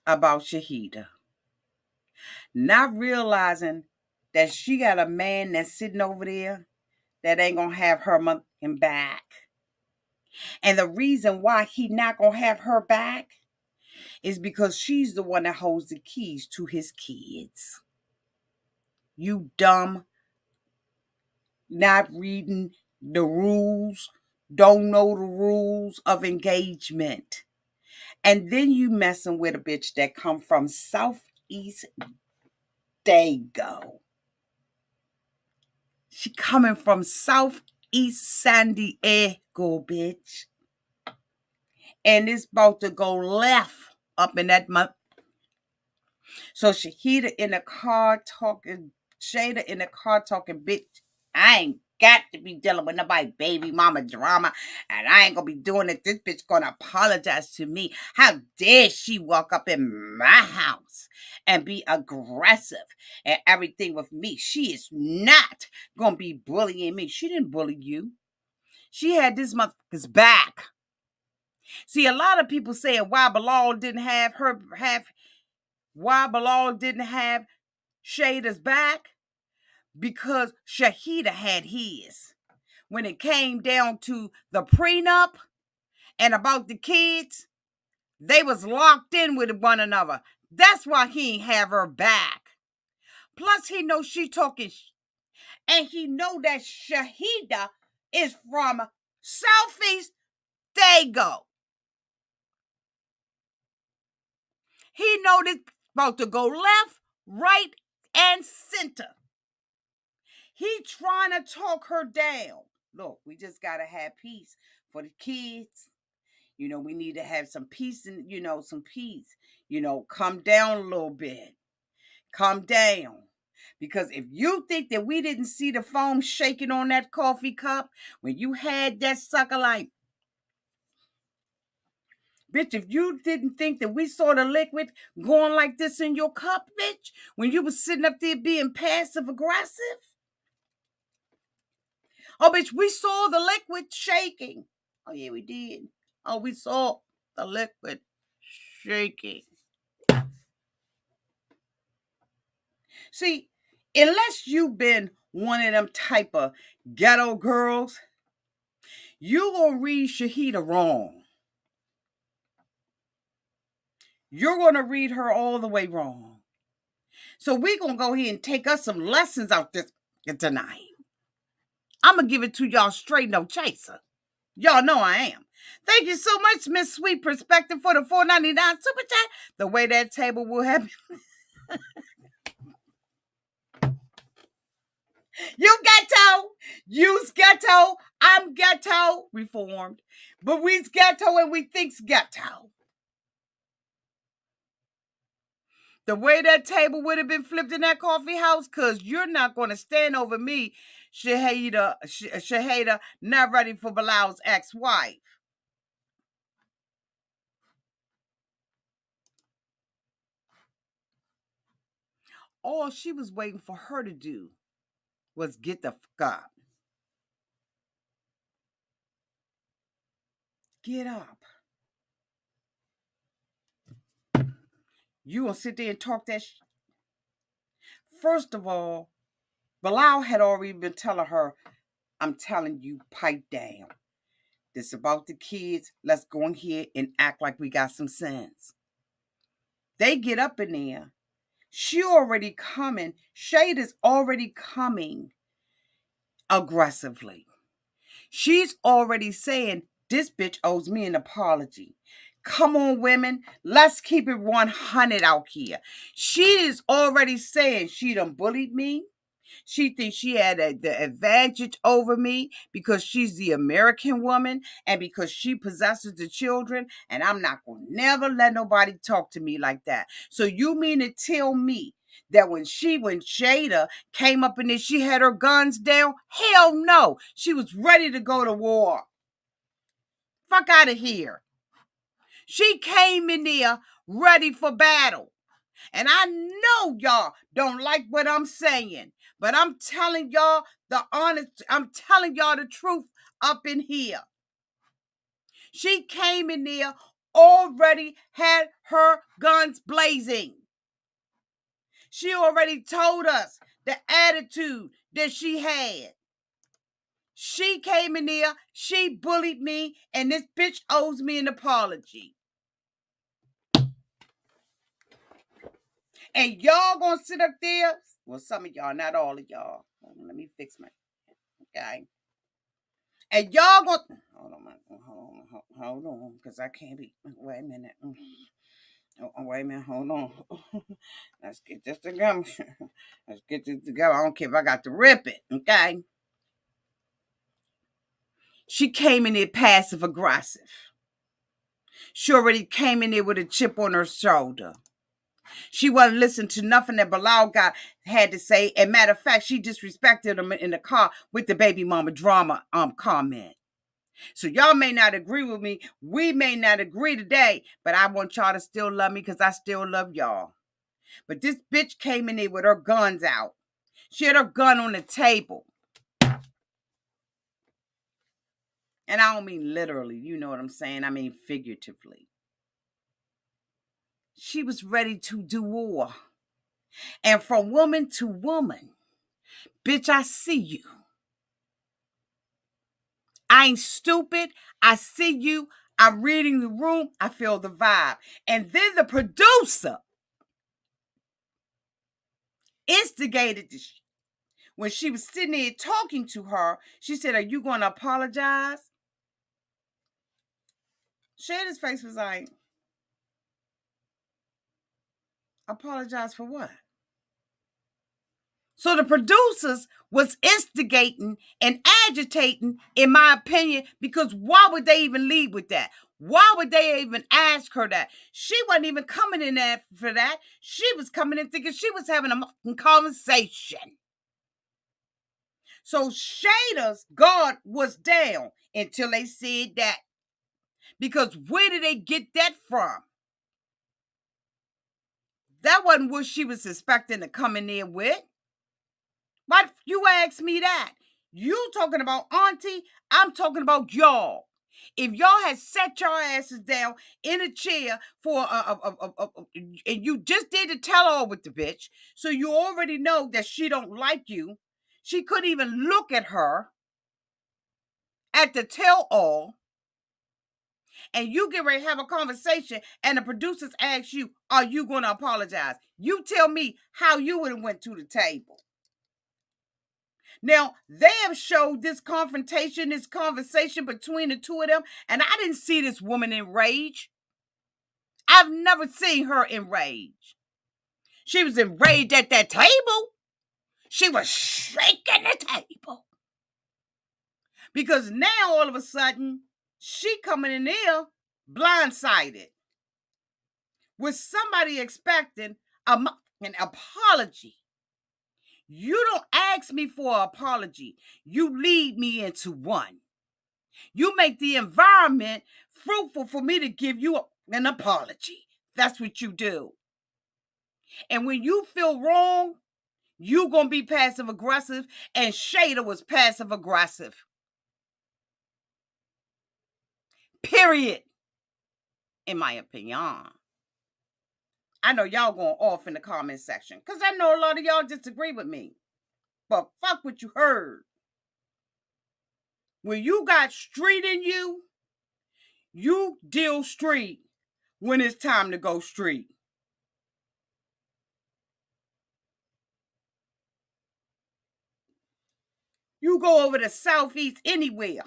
about Shahida. Not realizing that she got a man that's sitting over there that ain't gonna have her motherfucking back. And the reason why he not gonna have her back is because she's the one that holds the keys to his kids. You dumb, not reading the rules, don't know the rules of engagement. And then you messing with a bitch that come from Southeast Dago. She coming from Southeast San Diego, bitch. And it's about to go left up in that month. So Shahida in the car talking, Shada in the car talking, bitch, I ain't got to be dealing with nobody baby mama drama, and I ain't gonna be doing it. This bitch gonna apologize to me. How dare she walk up in my house and be aggressive and everything with me? She is not gonna be bullying me. She didn't bully you. She had this motherfucker's back. See, a lot of people saying why Bilal didn't have Shada's back, because Shahida had his. When it came down to the prenup and about the kids, they was locked in with one another. That's why he ain't have her back. Plus, he knows she talking, and he know that Shahida is from Southeast Dago. He know this about to go left, right, and center. He trying to talk her down. Look, we just got to have peace for the kids. We need to have some peace and, some peace. Calm down a little bit. Calm down. Because if you think that we didn't see the foam shaking on that coffee cup when you had that sucker like, bitch, if you didn't think that we saw the liquid going like this in your cup, bitch, when you was sitting up there being passive aggressive, oh, bitch, we saw the liquid shaking. Oh, yeah, we did. Oh, we saw the liquid shaking. See, unless you've been one of them type of ghetto girls, you gonna read Shahida wrong. You're gonna read her all the way wrong. So we're gonna go ahead and take us some lessons out this tonight. I'm gonna give it to y'all straight, no chaser. Y'all know I am. Thank you so much, Miss Sweet Perspective, for the $4.99 super chat. The way that table will have you ghetto, you's ghetto, I'm ghetto, reformed, but we's ghetto and we think's ghetto. The way that table would have been flipped in that coffee house, because you're not going to stand over me, Shahada, not ready for Bilal's ex-wife. All she was waiting for her to do was get the fuck up. Get up. You gonna sit there and talk that First of all, Bilal had already been telling her, I'm telling you, pipe down. This about the kids. Let's go in here and act like we got some sense. They get up in there. She already coming. Shade is already coming aggressively. She's already saying, this bitch owes me an apology. Come on, women. Let's keep it 100 out here. She is already saying she done bullied me. She thinks she had the advantage over me because she's the American woman and because she possesses the children, and I'm not going to never let nobody talk to me like that. So you mean to tell me that when Jada came up in there, she had her guns down? Hell no. She was ready to go to war. Fuck out of here. She came in there ready for battle. And I know y'all don't like what I'm saying, but I'm telling y'all I'm telling y'all the truth up in here. She came in there already had her guns blazing. She already told us the attitude that she had. She came in there, she bullied me, and this bitch owes me an apology. And y'all gonna sit up there? Well, some of y'all, not all of y'all. Let me fix my, okay? And y'all gonna, hold on, because I can't be, wait a minute. Oh, wait a minute, hold on. Let's get this together. Let's get this together. I don't care if I got to rip it, okay? She came in there passive aggressive. She already came in there with a chip on her shoulder. She wasn't listening to nothing that Bilal had to say. And matter of fact, she disrespected him in the car with the baby mama drama comment. So y'all may not agree with me. We may not agree today, but I want y'all to still love me because I still love y'all. But this bitch came in there with her guns out. She had her gun on the table. And I don't mean literally, you know what I'm saying? I mean figuratively. She was ready to do war. And from woman to woman, bitch, I see you. I ain't stupid. I see you. I'm reading the room. I feel the vibe. And then the producer instigated this. When she was sitting there talking to her, she said, are you going to apologize? Shada's face was like, apologize for what? So the producers was instigating and agitating, in my opinion, because why would they even lead with that? Why would they even ask her that? She wasn't even coming in there for that. She was coming in thinking she was having a conversation. So Shada's guard was down until they said that. Because where did they get that from? That wasn't what she was expecting to come in there with. Why you ask me that? You talking about Auntie, I'm talking about y'all. If y'all had set your asses down in a chair for and you just did the tell-all with the bitch, so you already know that she don't like you. She couldn't even look at her at the tell-all. And you get ready to have a conversation and the producers ask you, are you going to apologize? You tell me how you would have went to the table. Now, they have showed this confrontation, this conversation between the two of them, and I didn't see this woman in rage. I've never seen her in rage. She was enraged at that table. She was shaking the table. Because now, all of a sudden, she coming in there blindsided with somebody expecting an apology. You don't ask me for an apology. You lead me into one. You make the environment fruitful for me to give you an apology. That's what you do. And when you feel wrong, you going to be passive aggressive, and Shada was passive aggressive. Period. In my opinion. I know y'all going off in the comment section because I know a lot of y'all disagree with me. But fuck what you heard. When you got street in you, you deal street when it's time to go street. You go over to Southeast anywhere.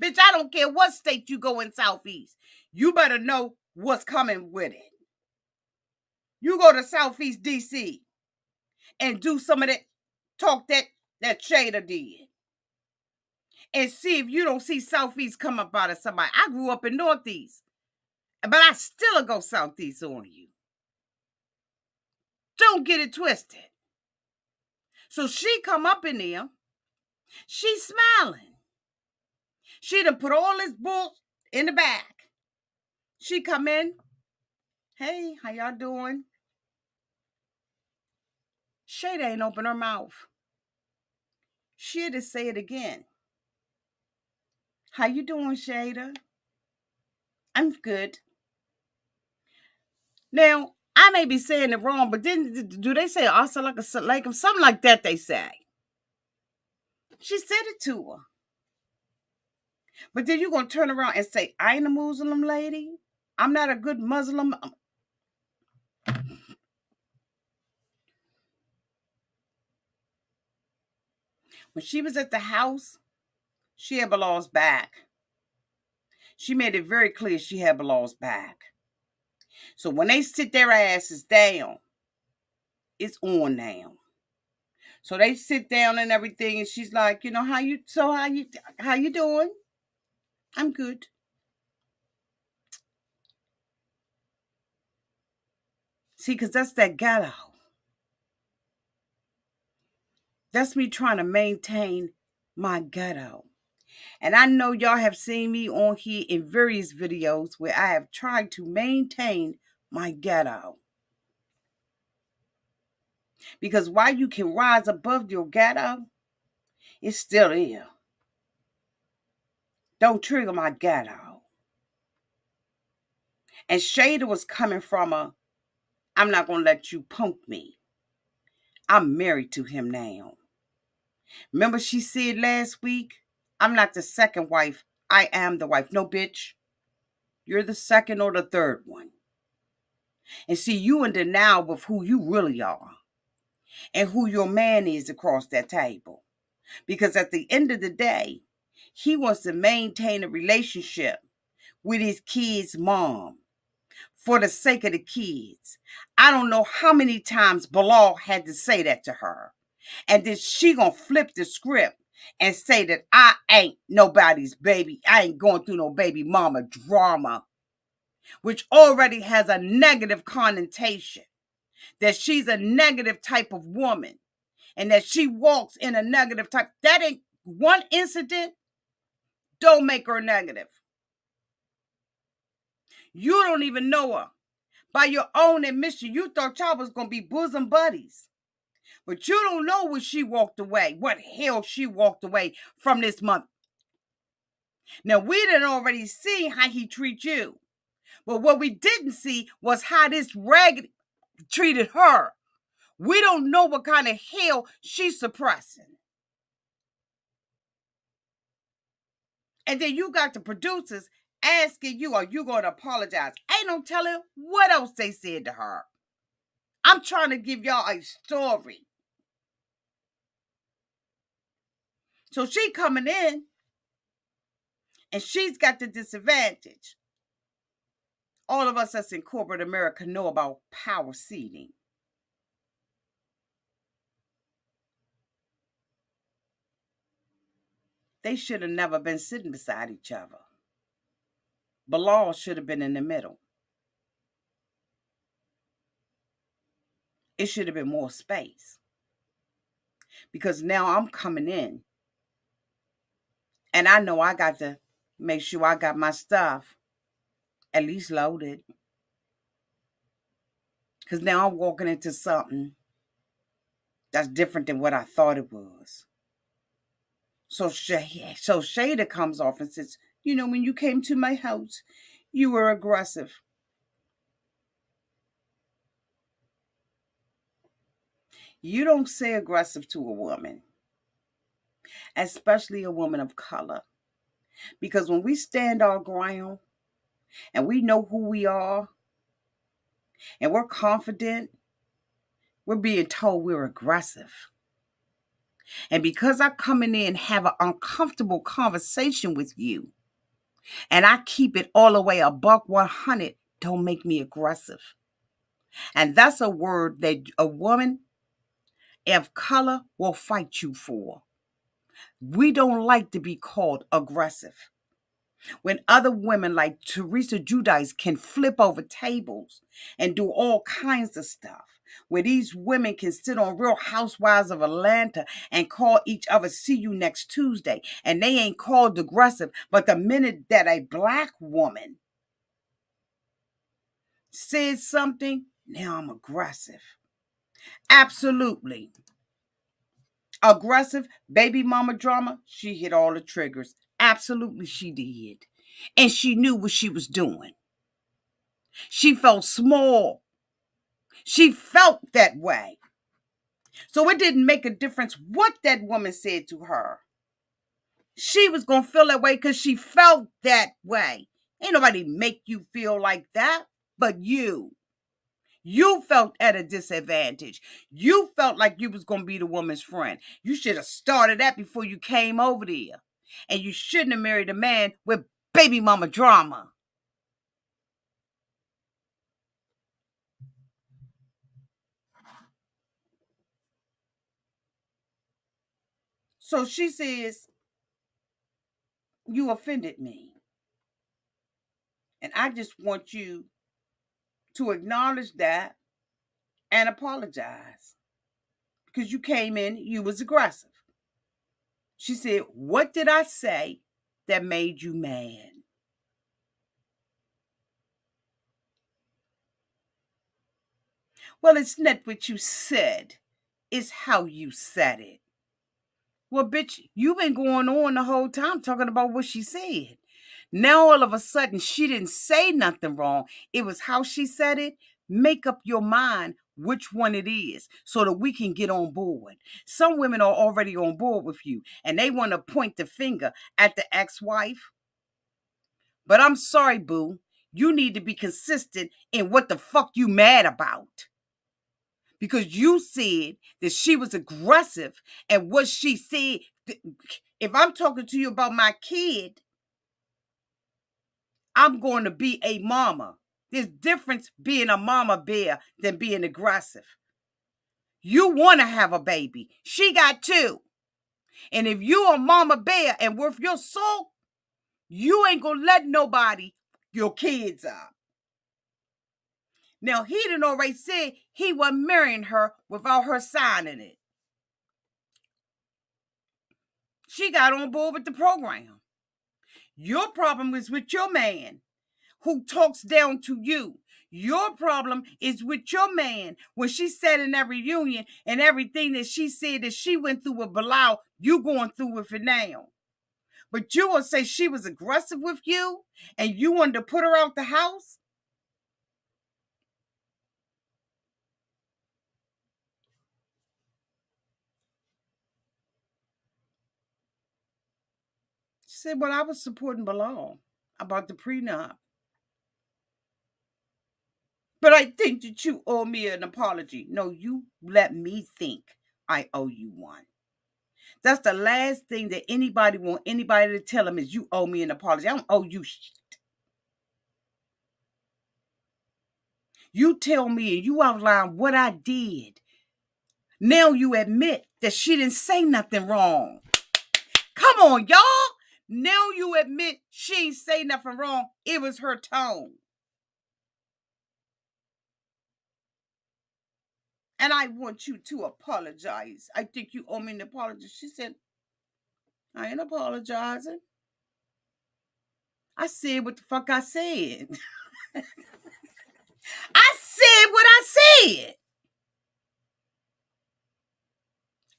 Bitch, I don't care what state you go in Southeast. You better know what's coming with it. You go to Southeast DC and do some of that talk that Shada did. And see if you don't see Southeast come up out of somebody. I grew up in Northeast, but I still go Southeast on you. Don't get it twisted. So she come up in there. She's smiling. She done put all this bull in the back. She come in. Hey, how y'all doing? Shada ain't open her mouth. She'll just say it again. How you doing, Shada? I'm good. Now, I may be saying it wrong, but then do they say also like something like that they say? She said it to her. But then you're going to turn around and say, I ain't a Muslim lady. I'm not a good Muslim. When she was at the house, she had Bilal's back. She made it very clear she had Bilal's back. So when they sit their asses down, it's on now. So they sit down and everything, and she's like, you know, how you doing? I'm good. See, because that's that ghetto. That's me trying to maintain my ghetto. And I know y'all have seen me on here in various videos where I have tried to maintain my ghetto. Because while you can rise above your ghetto, it's still there. Don't trigger my ghetto. And Shada was coming from I'm not going to let you punk me. I'm married to him now. Remember she said last week, I'm not the second wife. I am the wife. No, bitch. You're the second or the third one. And see, you in denial with who you really are and who your man is across that table. Because at the end of the day, he wants to maintain a relationship with his kid's mom for the sake of the kids. I don't know how many times Bilal had to say that to her. And then she gonna flip the script and say that I ain't nobody's baby. I ain't going through no baby mama drama, which already has a negative connotation, that she's a negative type of woman and that she walks in a negative type. That ain't one incident. Don't make her negative. You don't even know her. By your own admission, you thought y'all was going to be bosom buddies. But you don't know what she walked away, what hell she walked away from this month. Now, we done already seen how he treats you. But what we didn't see was how this ragged treated her. We don't know what kind of hell she's suppressing. And then you got the producers asking you, are you going to apologize? Ain't no telling what else they said to her. I'm trying to give y'all a story. So she coming in, and she's got the disadvantage. All of us that's in corporate America know about power seating. They should have never been sitting beside each other. Bilal should have been in the middle. It should have been more space. Because now I'm coming in, and I know I got to make sure I got my stuff at least loaded. Because now I'm walking into something that's different than what I thought it was. So Shada comes off and says, when you came to my house, you were aggressive. You don't say aggressive to a woman, especially a woman of color. Because when we stand our ground and we know who we are and we're confident, we're being told we're aggressive. And because I come in there and have an uncomfortable conversation with you, and I keep it all the way a buck 100, don't make me aggressive. And that's a word that a woman of color will fight you for. We don't like to be called aggressive. When other women like Teresa Giudice can flip over tables and do all kinds of stuff, where these women can sit on Real Housewives of Atlanta and call each other, see you next Tuesday, and they ain't called aggressive, but the minute that a black woman said something, now I'm aggressive. Absolutely. Aggressive, baby mama drama, she hit all the triggers. Absolutely she did. And she knew what she was doing. She felt small. She felt that way. So it didn't make a difference what that woman said to her. She was going to feel that way because she felt that way. Ain't nobody make you feel like that but you. You felt at a disadvantage. You felt like you was going to be the woman's friend. You should have started that before you came over there. And you shouldn't have married a man with baby mama drama. So she says, you offended me. And I just want you to acknowledge that and apologize. Because you came in, you was aggressive. She said, what did I say that made you mad? Well, it's not what you said. It's how you said it. Well, bitch, you've been going on the whole time talking about what she said. Now, all of a sudden, she didn't say nothing wrong. It was how she said it. Make up your mind which one it is so that we can get on board. Some women are already on board with you, and they want to point the finger at the ex-wife. But I'm sorry, boo. You need to be consistent in what the fuck you mad about. Because you said that she was aggressive, and what she said, if I'm talking to you about my kid, I'm going to be a mama. There's difference being a mama bear than being aggressive. You want to have a baby. She got two. And if you a mama bear and worth your soul, you ain't going to let nobody your kids up. Now, he done already said he wasn't marrying her without her signing it. She got on board with the program. Your problem is with your man who talks down to you. Your problem is with your man when she said in that reunion and everything that she said that she went through with Bilal, you going through with it now. But you will say she was aggressive with you and you wanted to put her out the house? She said, well, I was supporting Bilal about the prenup. But I think that you owe me an apology. No, you let me think I owe you one. That's the last thing that anybody want anybody to tell them is you owe me an apology. I don't owe you shit. You tell me and you outline what I did. Now you admit that she didn't say nothing wrong. Come on, y'all. Now you admit she ain't say nothing wrong. It was her tone. And I want you to apologize. I think you owe me an apology. She said, I ain't apologizing. I said what the fuck I said. I said what I said.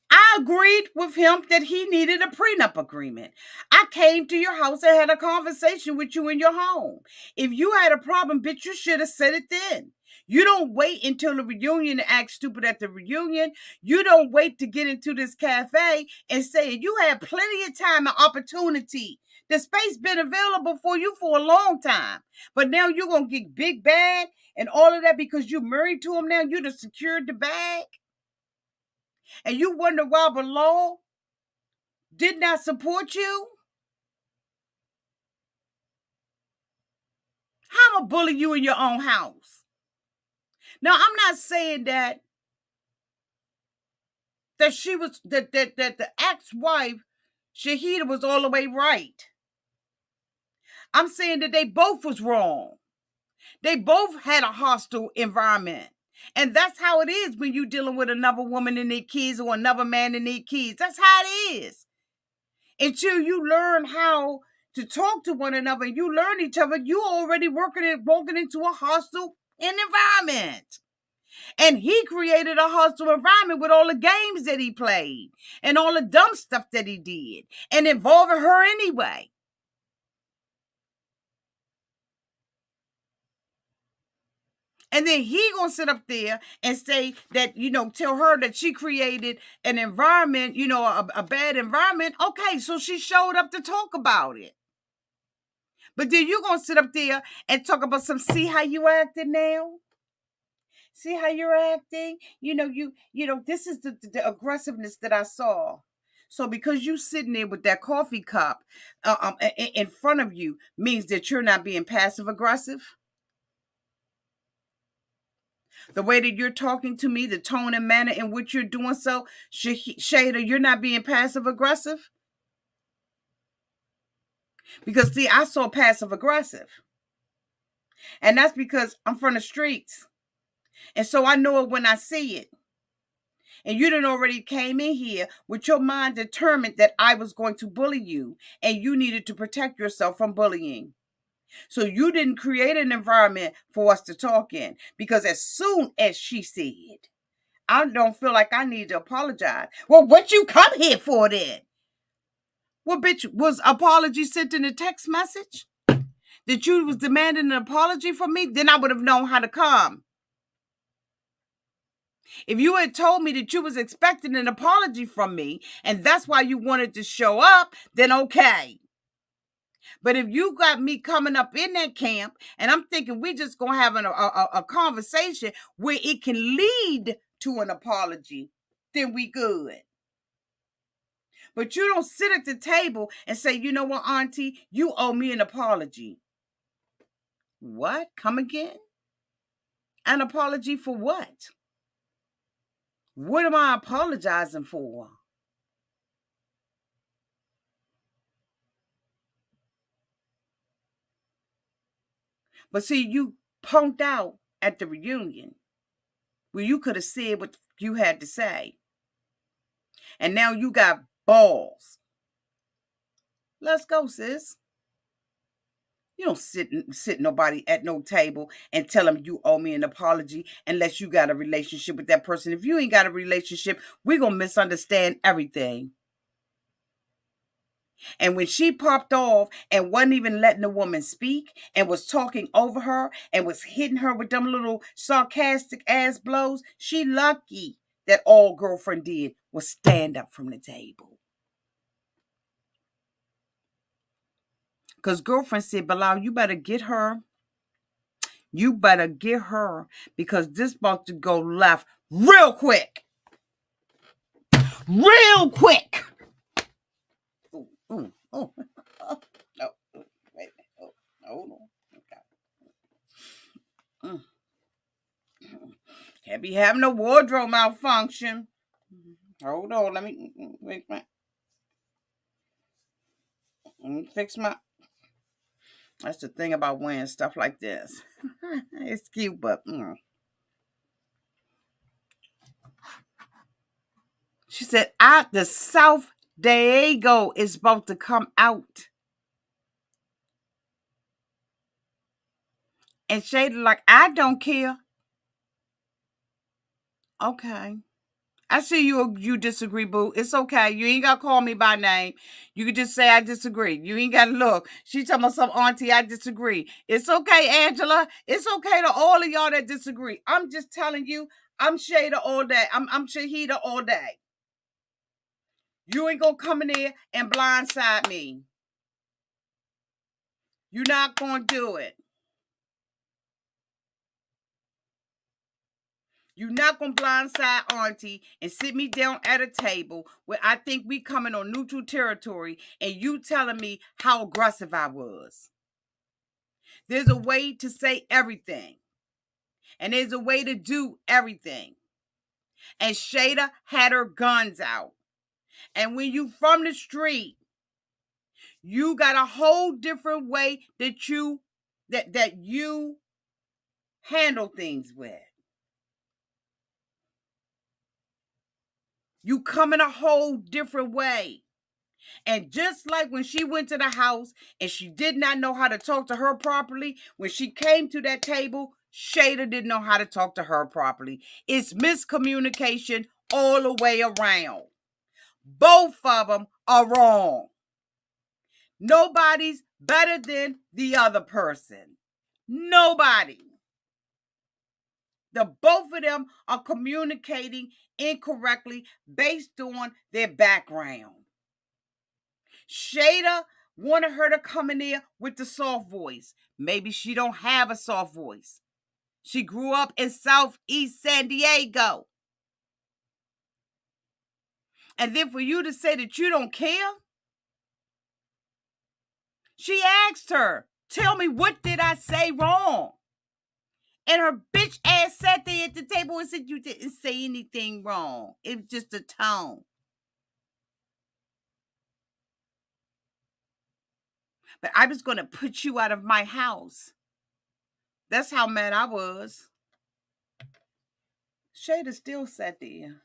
I agreed with him that he needed a prenup agreement. I came to your house and had a conversation with you in your home. If you had a problem, bitch, you should have said it then. You don't wait until the reunion to act stupid at the reunion. You don't wait to get into this cafe and say it. You had plenty of time and opportunity. The space been available for you for a long time. But now you're going to get big bad and all of that because you married to him now. You done secured the bag. And you wonder why the law did not support you? How am I bully you in your own house? Now, I'm not saying that she was that the ex-wife, Shahida, was all the way right. I'm saying that they both was wrong. They both had a hostile environment. And that's how it is when you're dealing with another woman and their kids or another man and their kids. That's how it is. Until you learn how to talk to one another and you learn each other, you already walking into a hostile environment. And he created a hostile environment with all the games that he played and all the dumb stuff that he did and involving her anyway. And then he gonna sit up there and say that, tell her that she created an environment, a bad environment. Okay, so she showed up to talk about it. But then you gonna sit up there and talk about see how you acting now? See how you're acting? This is the aggressiveness that I saw. So because you sitting there with that coffee cup in front of you means that you're not being passive aggressive. The way that you're talking to me, the tone and manner in which you're doing so, Shada, you're not being passive aggressive. Because see, I saw passive aggressive. And that's because I'm from the streets. And so I know it when I see it. And you done already came in here with your mind determined that I was going to bully you and you needed to protect yourself from bullying. So you didn't create an environment for us to talk in, because as soon as she said, I don't feel like I need to apologize. Well, what you come here for then? Well, bitch, was apology sent in a text message? That you was demanding an apology from me? Then I would have known how to come. If you had told me that you was expecting an apology from me and that's why you wanted to show up, then okay. But if you got me coming up in that camp and I'm thinking we're just going to have a conversation where it can lead to an apology, then we good. But you don't sit at the table and say, you know what, Auntie, you owe me an apology. What? Come again? An apology for what? What am I apologizing for? But see, you punked out at the reunion where you could have said what you had to say. And now you got balls. Let's go, sis. You don't sit nobody at no table and tell them you owe me an apology unless you got a relationship with that person. If you ain't got a relationship, we're going to misunderstand everything. And when she popped off and wasn't even letting the woman speak and was talking over her and was hitting her with them little sarcastic ass blows, she lucky that all girlfriend did was stand up from the table. Because girlfriend said, Bilal, you better get her. You better get her because this about to go left real quick. Real quick. Ooh, ooh, oh. Oh, no. Wait a minute. Oh, hold on. Okay. Can't be having a wardrobe malfunction. Hold on. Let me fix my. That's the thing about wearing stuff like this. It's cute, but. She said, the South Diego is about to come out. And Shada like, I don't care. Okay. I see you disagree, boo. It's okay. You ain't gotta call me by name. You can just say I disagree. You ain't gotta look. She talking about some auntie, I disagree. It's okay, Angela. It's okay to all of y'all that disagree. I'm just telling you, I'm Shada all day. I'm Shahida all day. You ain't gonna come in there and blindside me. You're not gonna do it. You're not going to blindside Auntie and sit me down at a table where I think we coming on neutral territory and you telling me how aggressive I was. There's a way to say everything. And there's a way to do everything. And Shada had her guns out. And when you from the street, you got a whole different way that you handle things with. You come in a whole different way. And just like when she went to the house and she did not know how to talk to her properly, when she came to that table, Shada didn't know how to talk to her properly. It's miscommunication all the way around. Both of them are wrong. Nobody's better than the other person. Nobody. The both of them are communicating incorrectly based on their background. Shada wanted her to come in there with the soft voice. Maybe she don't have a soft voice. She grew up in Southeast San Diego. And then for you to say that you don't care? She asked her, tell me, what did I say wrong? And her bitch ass sat there at the table and said, you didn't say anything wrong. It was just a tone. But I was going to put you out of my house. That's how mad I was. Shada still sat there.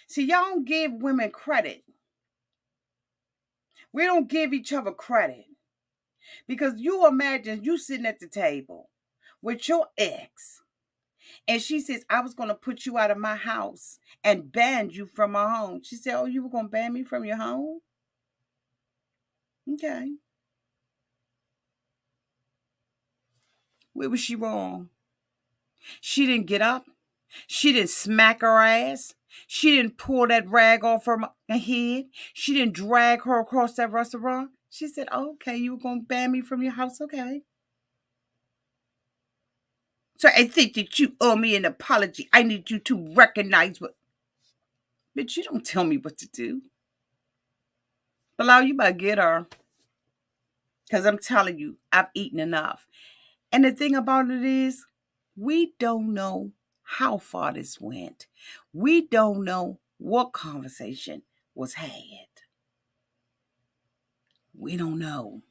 See, y'all don't give women credit. We don't give each other credit. Because you imagine you sitting at the table with your ex. And she says, I was going to put you out of my house and ban you from my home. She said, oh, you were going to ban me from your home? Okay. Where was she wrong? She didn't get up. She didn't smack her ass. She didn't pull that rag off her head. She didn't drag her across that restaurant. She said, oh, okay, you were going to ban me from your house? Okay. So I think that you owe me an apology. I need you to recognize what... Bitch, you don't tell me what to do. Bilal, you better get her. Because I'm telling you, I've eaten enough. And the thing about it is, we don't know how far this went. We don't know what conversation was had. We don't know.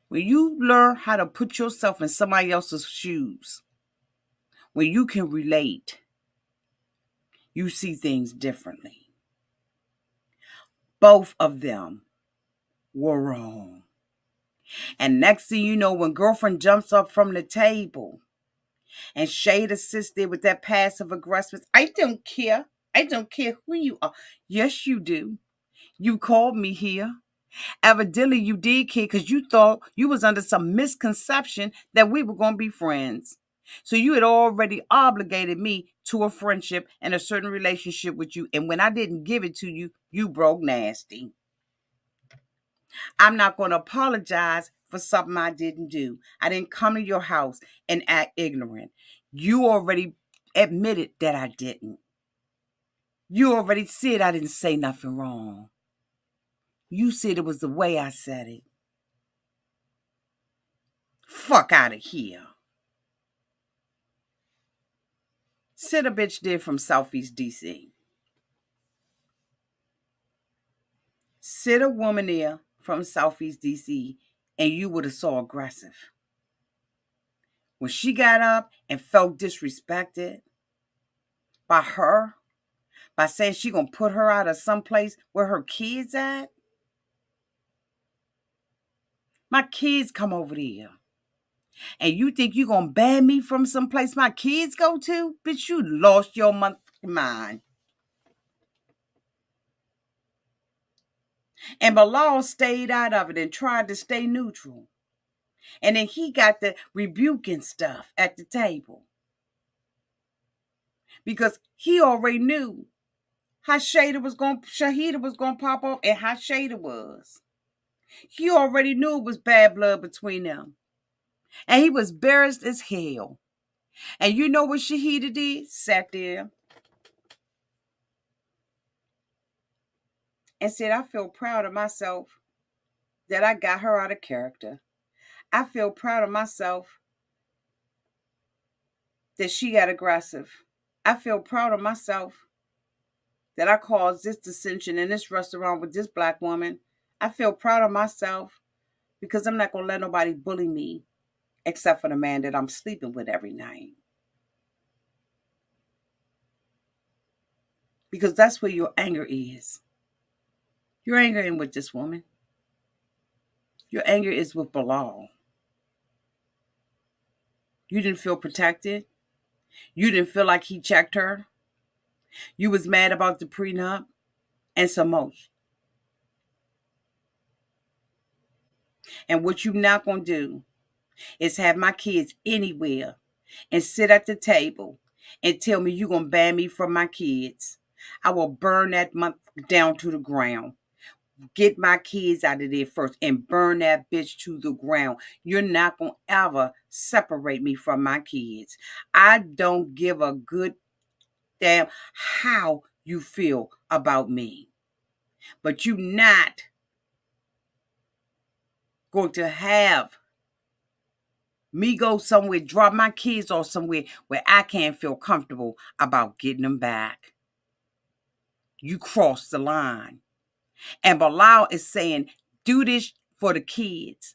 When you learn how to put yourself in somebody else's shoes, when you can relate, you see things differently. Both of them were wrong. And next thing you know, when girlfriend jumps up from the table and Shada sits there with that passive aggressiveness, I don't care. I don't care who you are. Yes, you do. You called me here. Evidently, you did care because you thought you was under some misconception that we were going to be friends. So you had already obligated me to a friendship and a certain relationship with you. And when I didn't give it to you, you broke nasty. I'm not going to apologize for something I didn't do. I didn't come to your house and act ignorant. You already admitted that I didn't. You already said I didn't say nothing wrong. You said it was the way I said it. Fuck out of here. Sit a bitch there from Southeast DC. Sit a woman there from Southeast DC and you would have saw aggressive. When she got up and felt disrespected by her, by saying she gonna put her out of someplace where her kids at. My kids come over there. And you think you gonna ban me from some place my kids go to? Bitch, you lost your mind. And Bilal stayed out of it and tried to stay neutral. And then he got the rebuking stuff at the table. Because he already knew how Shahida was gonna pop off and how Shahida was. He already knew it was bad blood between them. And he was embarrassed as hell. And you know what Shahida did? Sat there and said, I feel proud of myself that I got her out of character. I feel proud of myself that she got aggressive. I feel proud of myself that I caused this dissension in this restaurant with this black woman. I feel proud of myself because I'm not going to let nobody bully me except for the man that I'm sleeping with every night. Because that's where your anger is. Your anger ain't with this woman. Your anger is with Bilal. You didn't feel protected. You didn't feel like he checked her. You was mad about the prenup and some more. And what you not going to do is have my kids anywhere and sit at the table and tell me you're going to ban me from my kids. I will burn that month down to the ground. Get my kids out of there first and burn that bitch to the ground. You're not going to ever separate me from my kids. I don't give a good damn how you feel about me. But you not going to have me go somewhere, drop my kids off somewhere where I can't feel comfortable about getting them back. You crossed the line. And Bilal is saying, do this for the kids.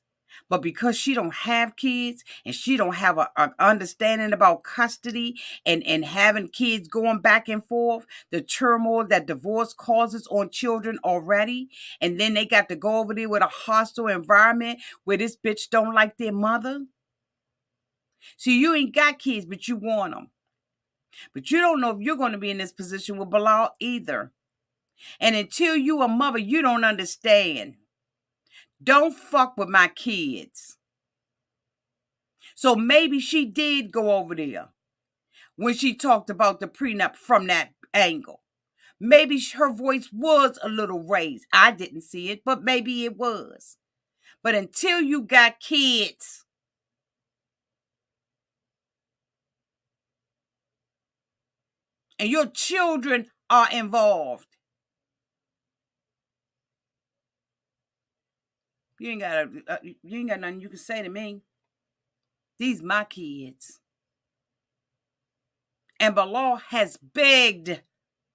But because she don't have kids and she don't have an understanding about custody and having kids going back and forth, the turmoil that divorce causes on children already, and then they got to go over there with a hostile environment where this bitch don't like their mother. See, you ain't got kids, but you want them. But you don't know if you're going to be in this position with Bilal either. And until you a mother, you don't understand. Don't fuck with my kids. So maybe she did go over there when she talked about the prenup from that angle. Maybe her voice was a little raised. I didn't see it, but maybe it was. But until you got kids, and your children are involved, you ain't got nothing you can say to me. These my kids. And Bilal has begged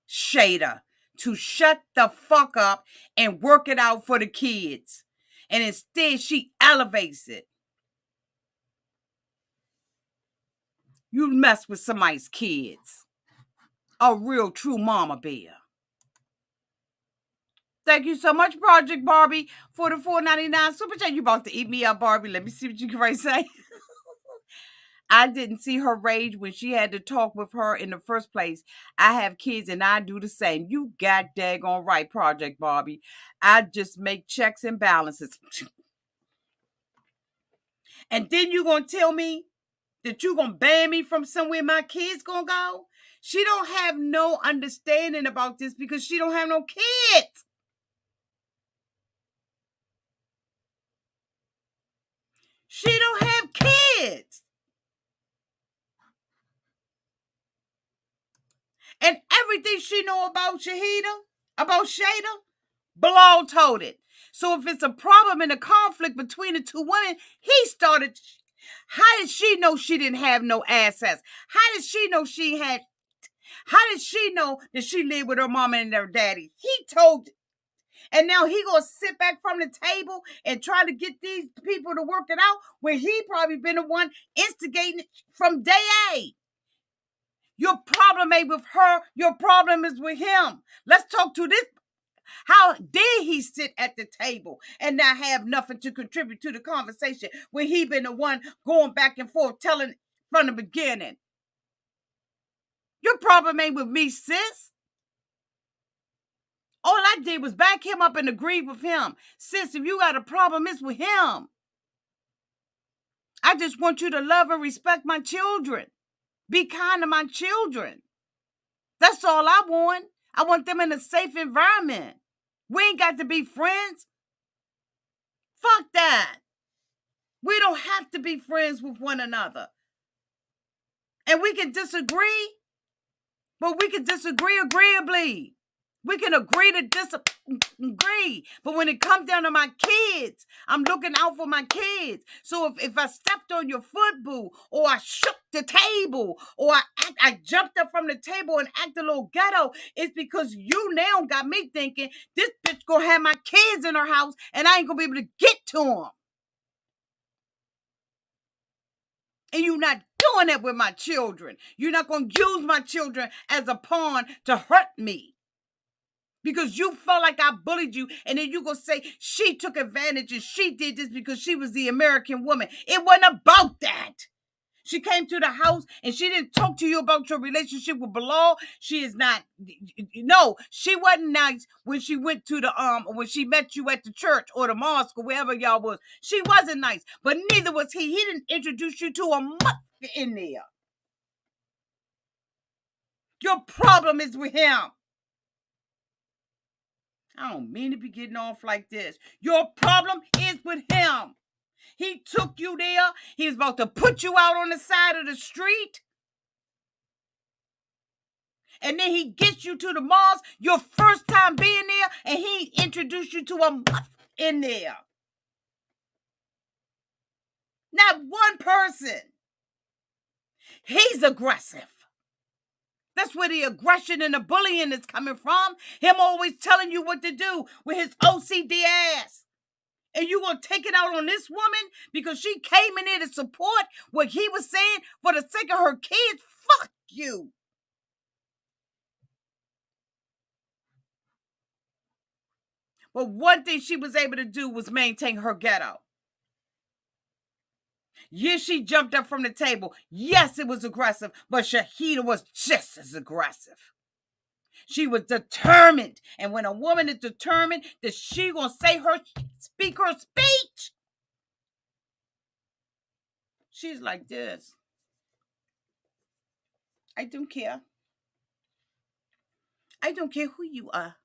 Shahida to shut the fuck up and work it out for the kids. And instead, she elevates it. You mess with somebody's kids. A real true mama bear. Thank you so much, Project Barbie, for the $4.99 super chat. You about to eat me up, Barbie. Let me see what you can say. I didn't see her rage when she had to talk with her in the first place. I have kids and I do the same. You got daggone right, Project Barbie. I just make checks and balances. And then you gonna tell me that you gonna ban me from somewhere my kids gonna go? She don't have no understanding about this because she don't have no kids. She don't have kids. And everything she know about Shahida, Bilal told it. So if it's a problem and a conflict between the two women, he started. How did she know she didn't have no assets? How did she know how did she know that she lived with her mama and her daddy? He told it. And now he gonna sit back from the table and try to get these people to work it out where he probably been the one instigating it from day A. Your problem ain't with her. Your problem is with him. Let's talk to this. How dare he sit at the table and not have nothing to contribute to the conversation when he been the one going back and forth telling from the beginning? Your problem ain't with me, sis. All I did was back him up and agree with him. Sis, if you got a problem, it's with him. I just want you to love and respect my children. Be kind to my children. That's all I want. I want them in a safe environment. We ain't got to be friends. Fuck that. We don't have to be friends with one another. And we can disagree, but we can disagree agreeably. We can agree to disagree. But when it comes down to my kids, I'm looking out for my kids. So if I stepped on your foot, boo, or I shook the table, or I jumped up from the table and acted a little ghetto, it's because you now got me thinking this bitch gonna have my kids in her house and I ain't gonna be able to get to them. And you're not doing that with my children. You're not going to use my children as a pawn to hurt me. Because you felt like I bullied you. And then you going to say she took advantage and she did this because she was the American woman. It wasn't about that. She came to the house and she didn't talk to you about your relationship with Bilal. She is not. No, she wasn't nice when she went to the when she met you at the church or the mosque or wherever y'all was. She wasn't nice, but neither was he. He didn't introduce you to a mother in there. Your problem is with him. I don't mean to be getting off like this. Your problem is with him. He took you there. He was about to put you out on the side of the street. And then he gets you to the mosque, your first time being there, and he introduced you to a month in there. Not one person. He's aggressive. That's where the aggression and the bullying is coming from. Him always telling you what to do with his OCD ass. And you gonna take it out on this woman because she came in there to support what he was saying for the sake of her kids? Fuck you. But one thing she was able to do was maintain her ghetto. Yes, she jumped up from the table. Yes, it was aggressive, but Shahida was just as aggressive. She was determined. And when a woman is determined that she gonna speak her speech, she's like this. I don't care. I don't care who you are.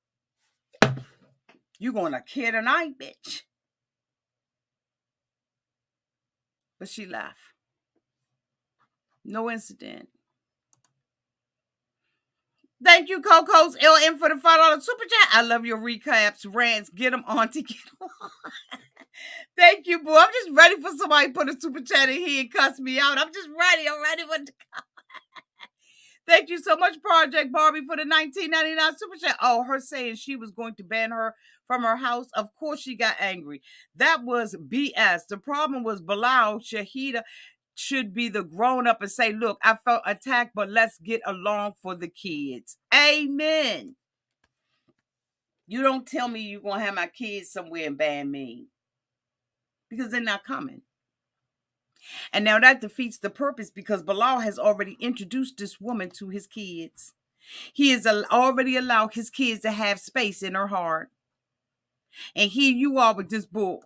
You're gonna care tonight, bitch. But she laughed. No incident. Thank you, Coco's LM, for the $5 super chat. I love your recaps, rants. Get them, Auntie. Get them on. Thank you, boo. I'm just ready for somebody to put a super chat in here and cuss me out. I'm just ready. I'm ready for it to come. Thank you so much, Project Barbie, for the $19.99 super chat. Oh, her saying she was going to ban her from her house. Of course she got angry. That was BS. The problem was Bilal. Shahida should be the grown-up and say, look, I felt attacked, but let's get along for the kids. Amen. You don't tell me you're going to have my kids somewhere and ban me. Because they're not coming. And now that defeats the purpose because Bilal has already introduced this woman to his kids. He has already allowed his kids to have space in her heart. And here you are with this bull.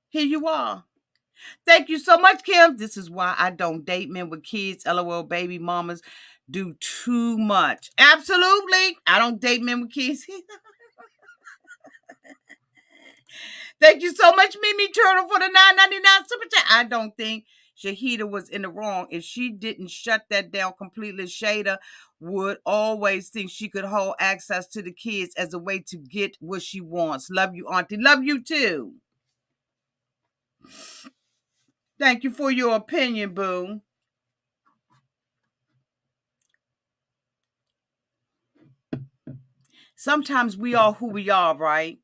Here you are. Thank you so much, Kim. This is why I don't date men with kids. LOL, baby mamas do too much. Absolutely. I don't date men with kids. Thank you so much, Mimi Turtle, for the $9.99 super chat. I don't think Shahida was in the wrong. If she didn't shut that down completely, Shada would always think she could hold access to the kids as a way to get what she wants. Love you, Auntie. Love you, too. Thank you for your opinion, boo. Sometimes we are who we are, right?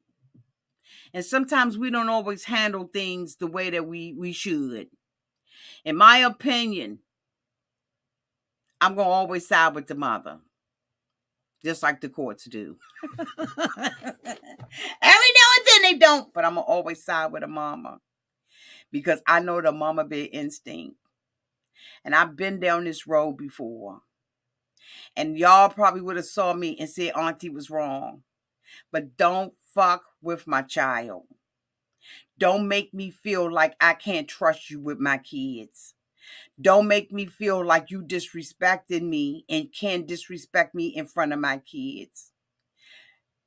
And sometimes we don't always handle things the way that we should. In my opinion, I'm going to always side with the mother. just like the courts do. Every now and then they don't, but I'm going to always side with a mama because I know the mama bear instinct. And I've been down this road before. And y'all probably would have saw me and said Auntie was wrong. But don't fuck with my child. Don't make me feel like I can't trust you with my kids. Don't make me feel like you disrespected me and can disrespect me in front of my kids.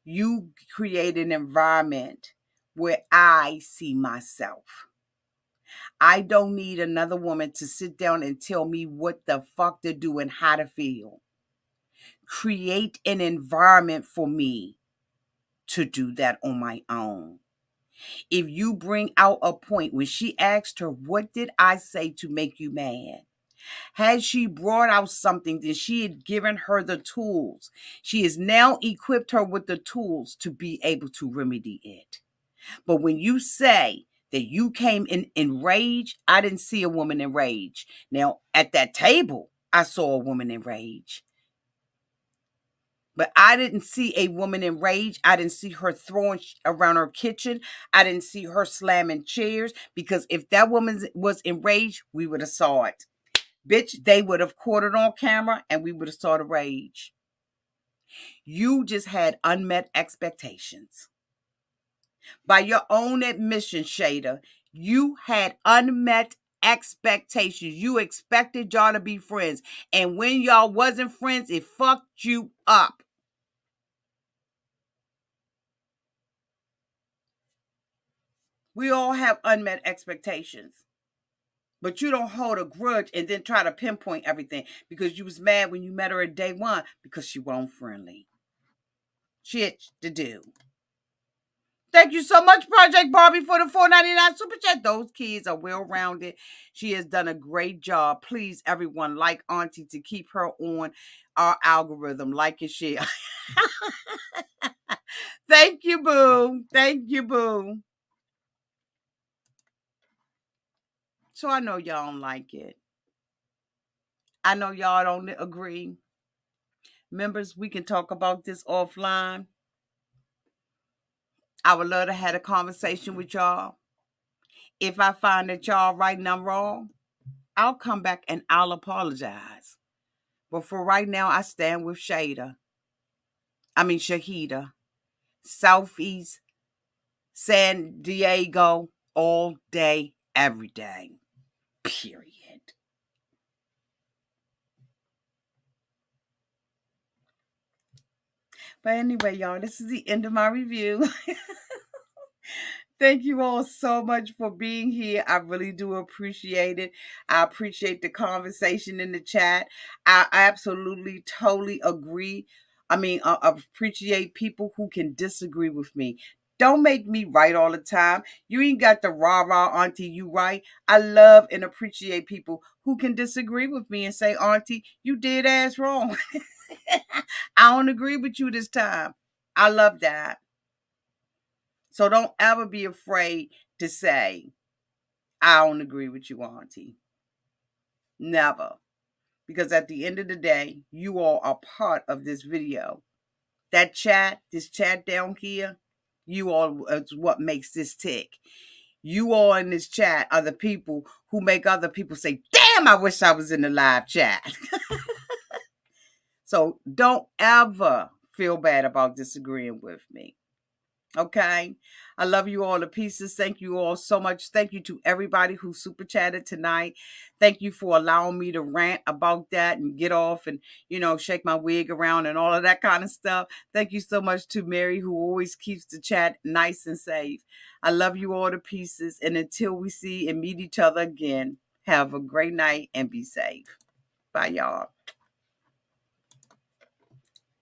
You create an environment where I see myself. I don't need another woman to sit down and tell me what the fuck to do and how to feel. Create an environment for me to do that on my own. If you bring out a point when she asked her, what did I say to make you mad? Had she brought out something, then she had given her the tools. She has now equipped her with the tools to be able to remedy it. But when you say that you came in rage, I didn't see a woman in rage. Now, at that table, I saw a woman in rage. But I didn't see a woman in rage. I didn't see her throwing around her kitchen. I didn't see her slamming chairs. Because if that woman was in rage, we would have saw it. Bitch, they would have caught it on camera and we would have saw the rage. You just had unmet expectations. By your own admission, Shada, you had unmet expectations. You expected y'all to be friends. And when y'all wasn't friends, it fucked you up. We all have unmet expectations. But you don't hold a grudge and then try to pinpoint everything because you was mad when you met her at day one because she wasn't friendly. Shit to do. Thank you so much, Project Barbie, for the $4.99 super chat. Those kids are well-rounded. She has done a great job. Please, everyone, like Auntie to keep her on our algorithm. Like and share. Thank you, boo. Thank you, boo. So I know y'all don't like it. I know y'all don't agree. Members, we can talk about this offline. I would love to have a conversation with y'all. If I find that y'all right and I'm wrong, I'll come back and I'll apologize. But for right now, I stand with Shahida, Southeast San Diego, all day, every day. Period. But anyway, y'all, this is the end of my review. Thank you all so much for being here. I really do appreciate it. I appreciate the conversation in the chat. I absolutely, totally agree. I appreciate people who can disagree with me. Don't make me right all the time. You ain't got the rah-rah auntie you right. I love and appreciate people who can disagree with me and say, Auntie, you did ass wrong. I don't agree with you this time. I love that. So don't ever be afraid to say, I don't agree with you, Auntie. Never. Because at the end of the day, you all are part of this video. That chat, this chat down here, you all is what makes this tick. You all in this chat are the people who make other people say, damn, I wish I was in the live chat. So don't ever feel bad about disagreeing with me. Okay. I love you all to pieces. Thank you all so much. Thank you to everybody who super chatted tonight. Thank you for allowing me to rant about that and get off and, shake my wig around and all of that kind of stuff. Thank you so much to Mary, who always keeps the chat nice and safe. I love you all to pieces. And until we see and meet each other again, have a great night and be safe. Bye, y'all.